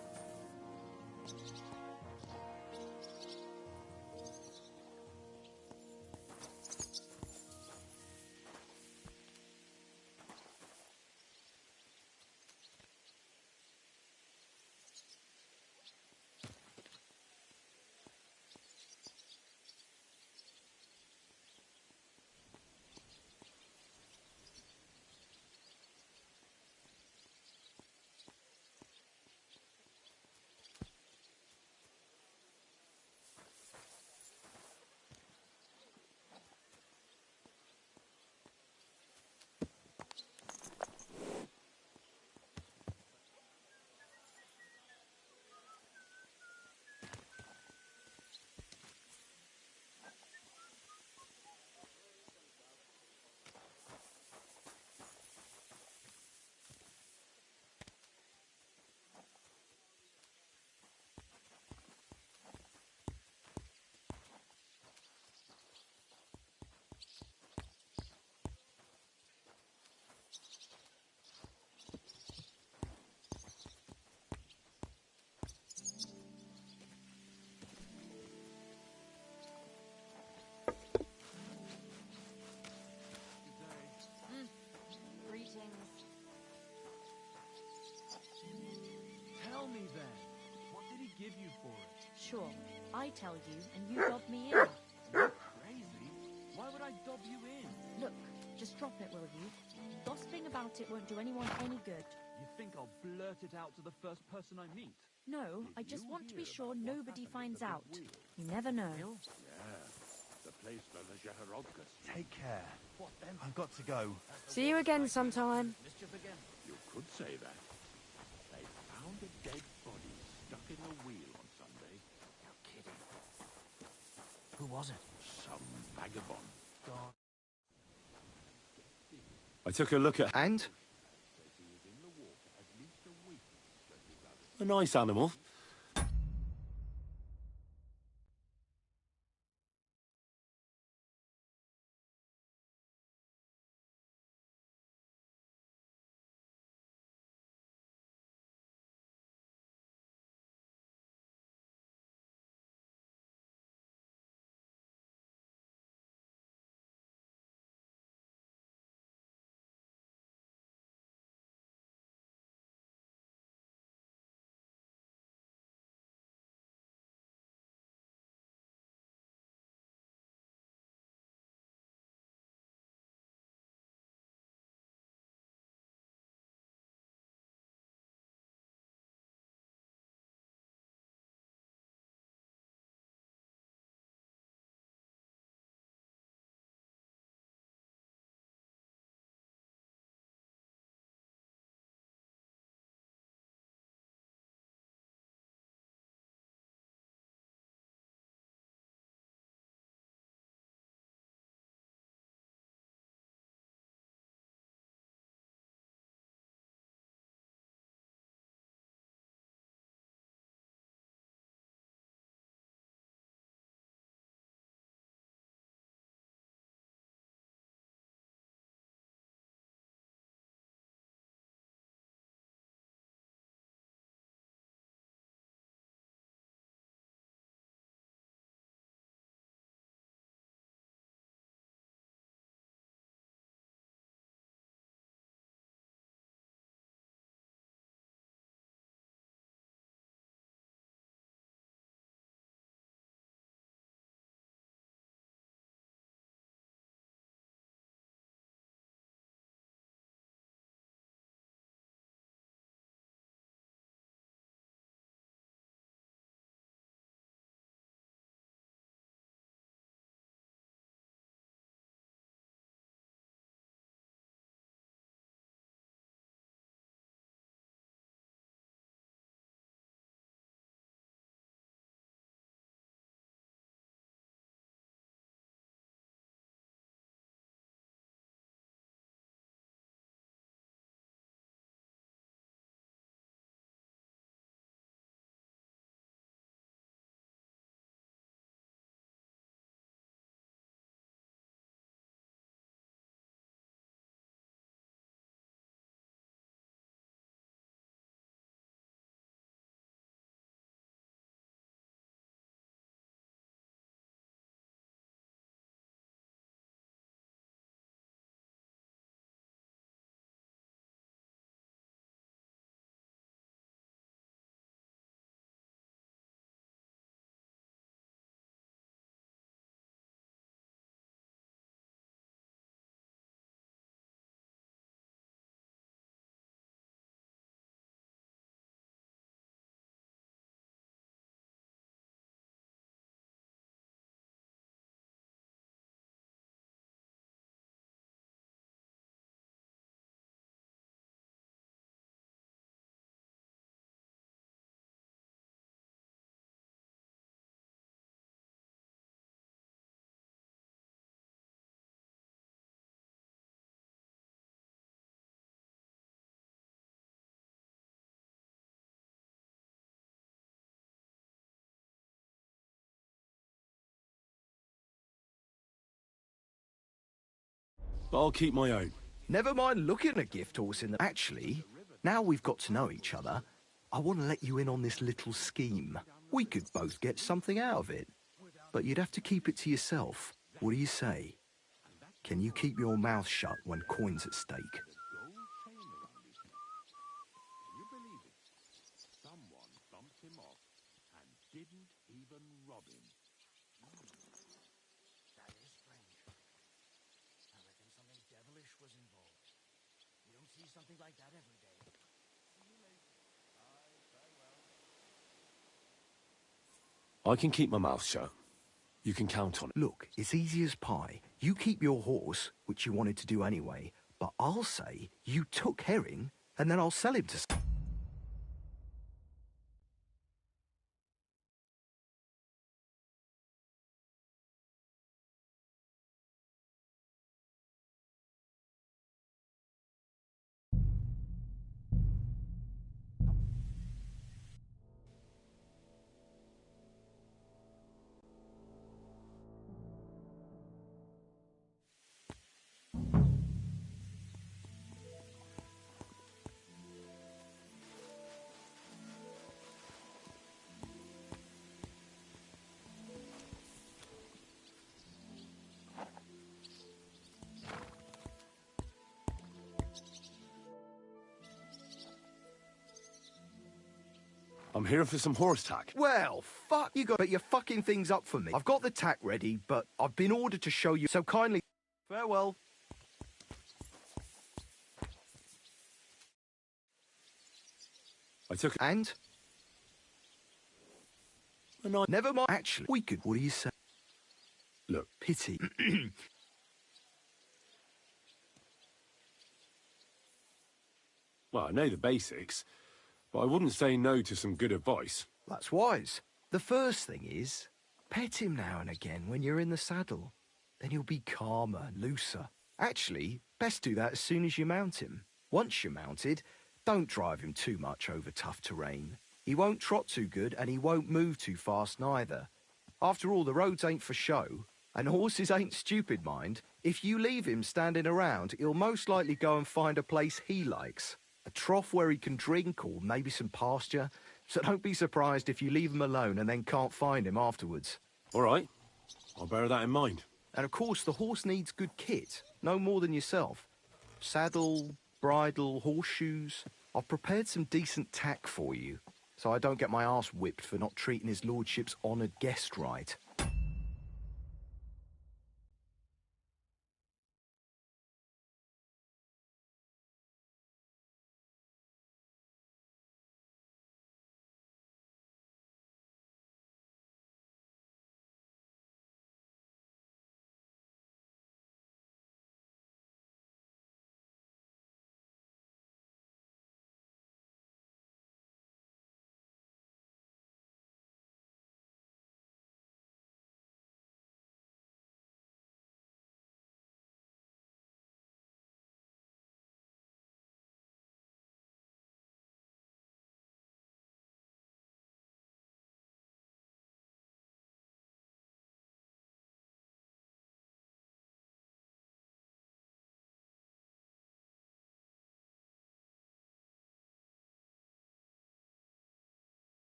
sure. I tell you, and you dob me in. You're crazy. Why would I dob you in? Look, just drop it, will you? Gossiping about it won't do anyone any good. You think I'll blurt it out to the first person I meet? No, I just want to be sure nobody finds out. You never know. The place for the Jehorodkas. Take care. I've got to go. See you again sometime. You could say that. They found a dead body stuck in the wheel on Sunday. You're kidding. Who was it? Some vagabond. God. I took a look at... And? A nice animal. But I'll keep my own. Never mind looking a gift horse in the... Actually, now we've got to know each other, I want to let you in on this little scheme. We could both get something out of it. But you'd have to keep it to yourself. What do you say? Can you keep your mouth shut when coin's at stake? Someone bumped him off and didn't even something like that every day. I can keep my mouth shut. You can count on it. Look, it's easy as pie. You keep your horse, which you wanted to do anyway, but I'll say you took Herring, and then I'll sell him to... I'm here for some horse tack. Well, fuck you got, but you're fucking things up for me. I've got the tack ready, but I've been ordered to show you, so kindly... Farewell. I took... And? Never mind. Actually, we could... What do you say? Look. Pity. Well, I know the basics, but I wouldn't say no to some good advice. That's wise. The first thing is, pet him now and again when you're in the saddle. Then he'll be calmer, looser. Actually, best do that as soon as you mount him. Once you're mounted, don't drive him too much over tough terrain. He won't trot too good and he won't move too fast neither. After all, the roads ain't for show, and horses ain't stupid, mind. If you leave him standing around, he'll most likely go and find a place he likes. A trough where he can drink, or maybe some pasture. So don't be surprised if you leave him alone and then can't find him afterwards. All right. I'll bear that in mind. And of course, the horse needs good kit. No more than yourself. Saddle, bridle, horseshoes. I've prepared some decent tack for you, so I don't get my arse whipped for not treating his lordship's honoured guest right.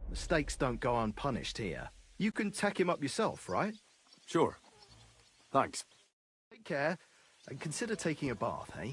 Mistakes don't go unpunished here. You can tack him up yourself, right? Sure. Thanks. Take care, and consider taking a bath, eh?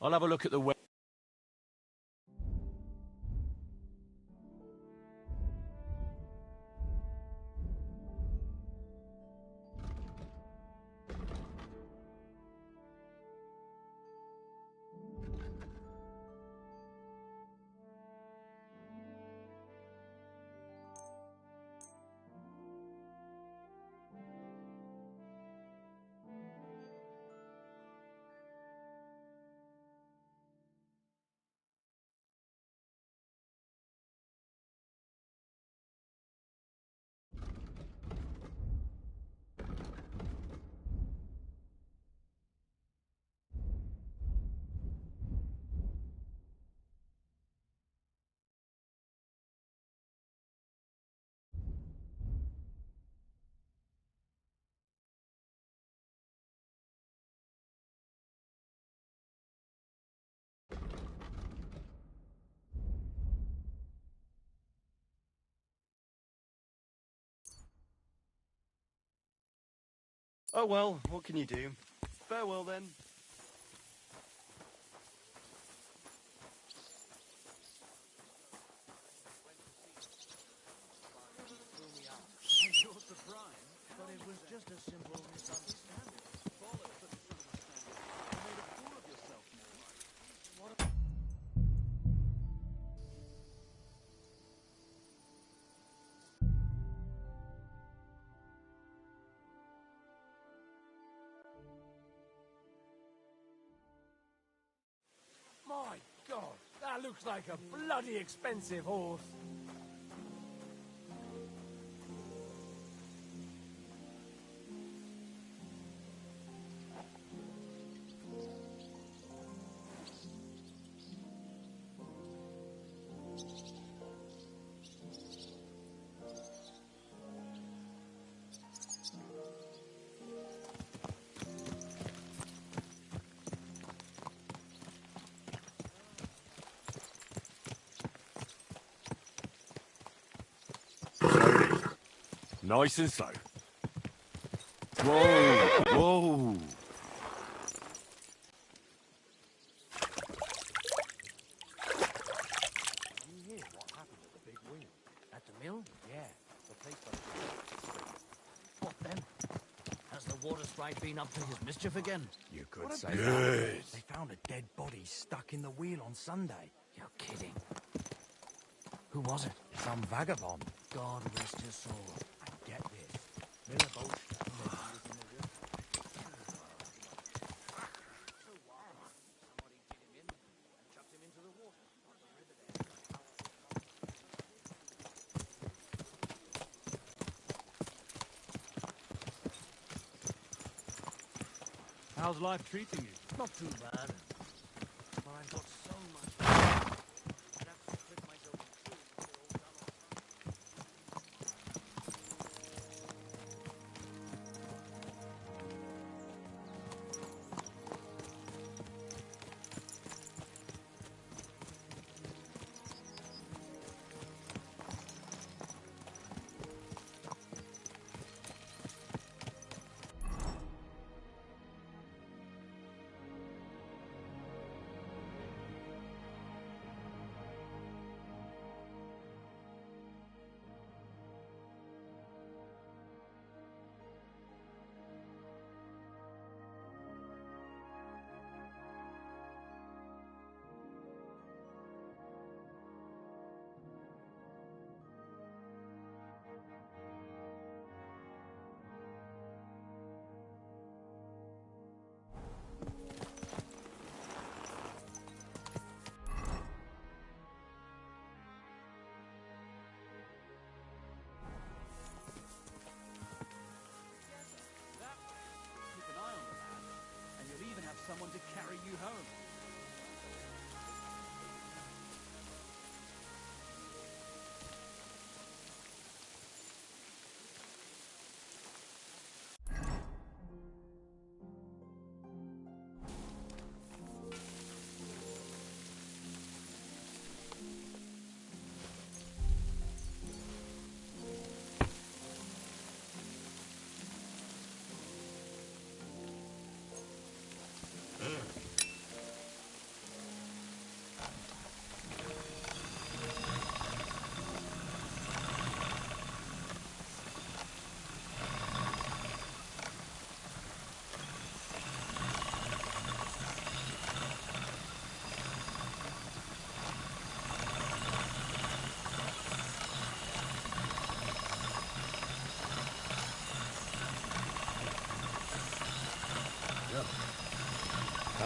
I'll have a look at the web. Oh well, what can you do? Farewell then. You're surprised, but it was just a simple misunderstanding. Follow such a misunderstanding. You made a fool of yourself, more like. What a... My God, that looks like a bloody expensive horse. Nice and slow. Whoa, whoa. You hear what happened at the big wheel? At the mill? Yeah. The place by the... What then? Has the water sprite been up to his mischief again? You could say Good. that. They found a dead body stuck in the wheel on Sunday. You're kidding. Who was it? Some vagabond. God rest his soul. And get this. Miller Bolster. How's life treating you? Not too bad. But I've got so much... I'd have to split myself in two and get it all done on time.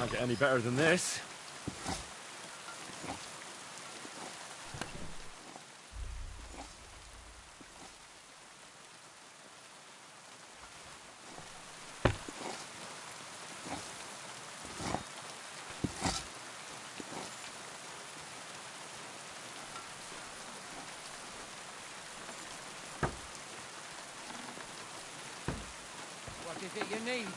Can't get any better than this. What is it you need?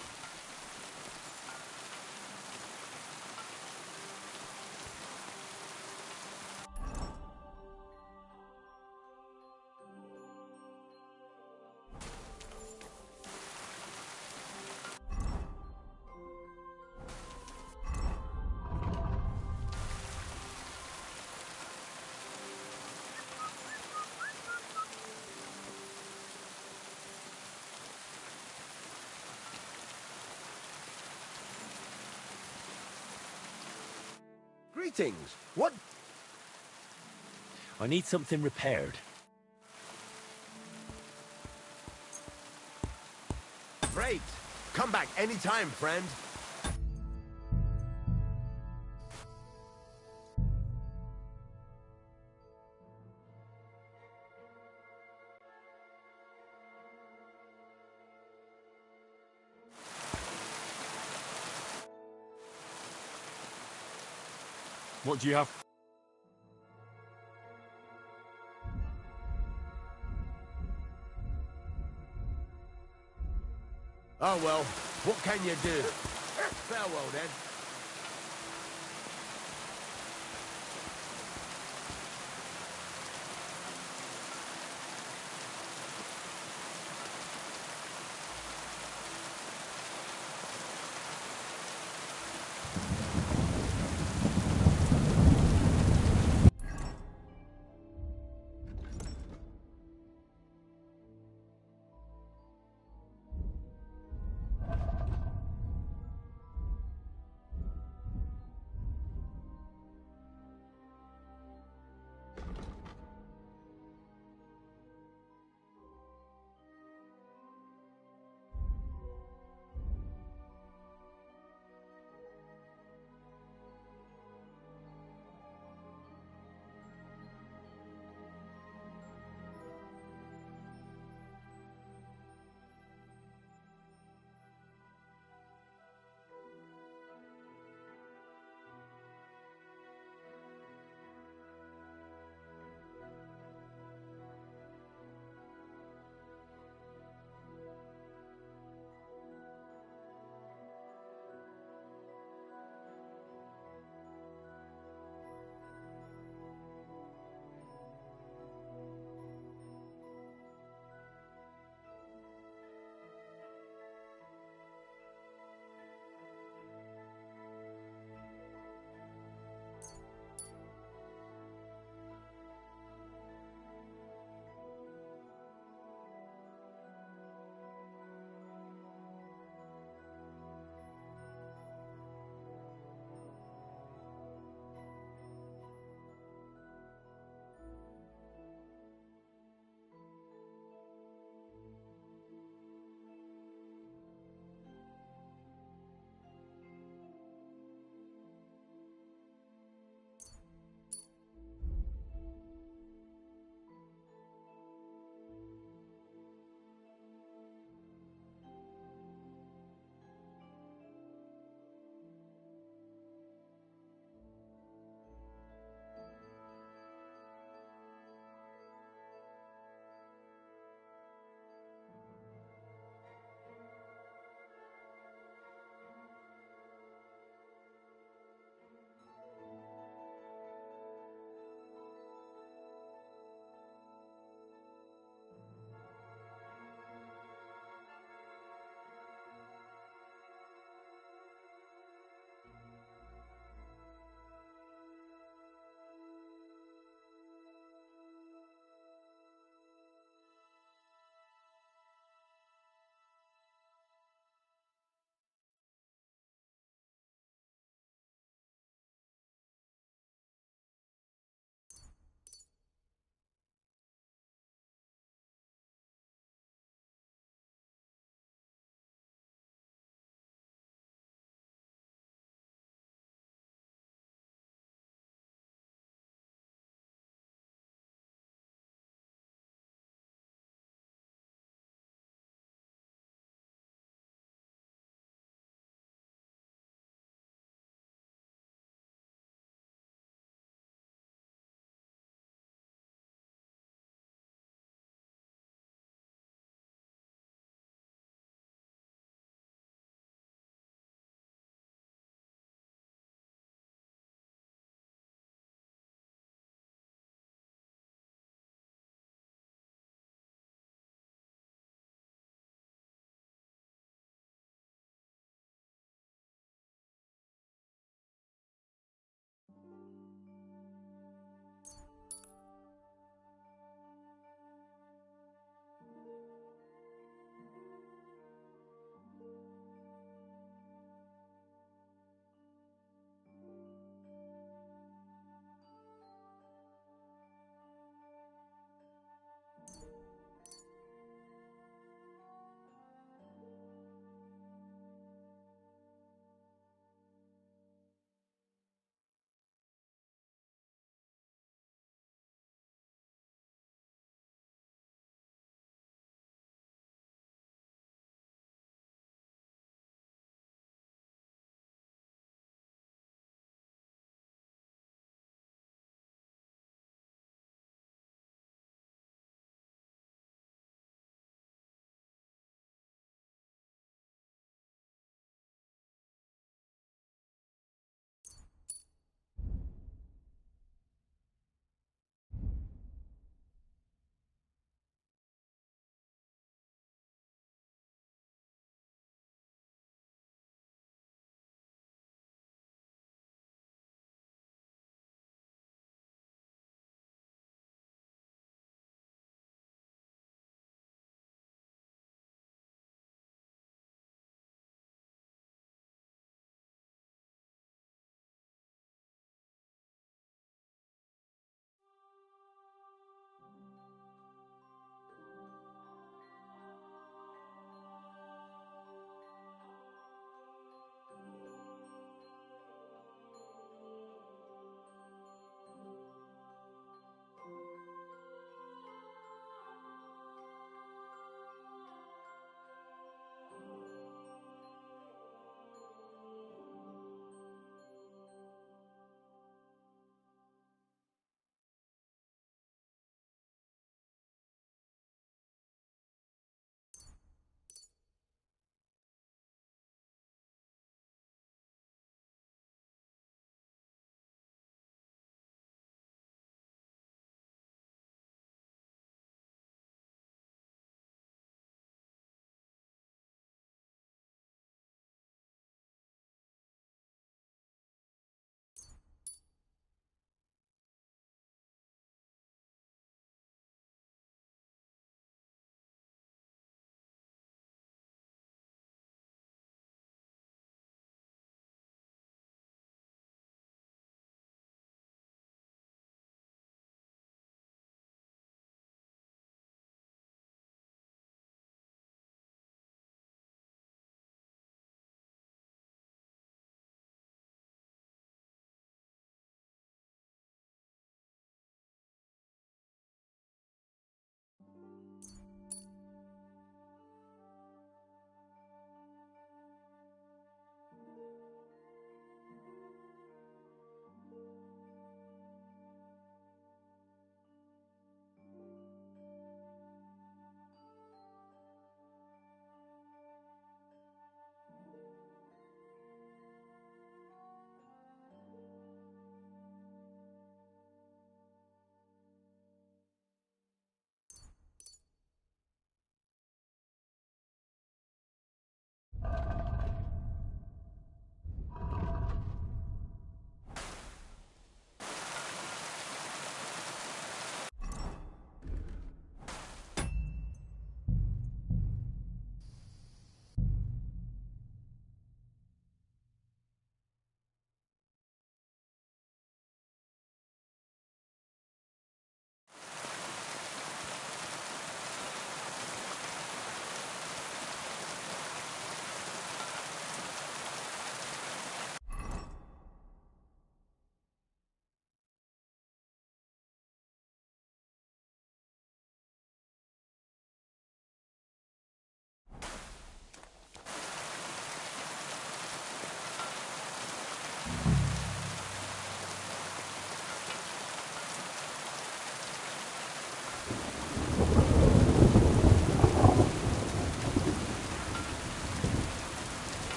Greetings. What? I need something repaired. Great. Come back anytime, friend. What do you have? Oh well, what can you do? Farewell then.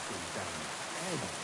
fucking damn head.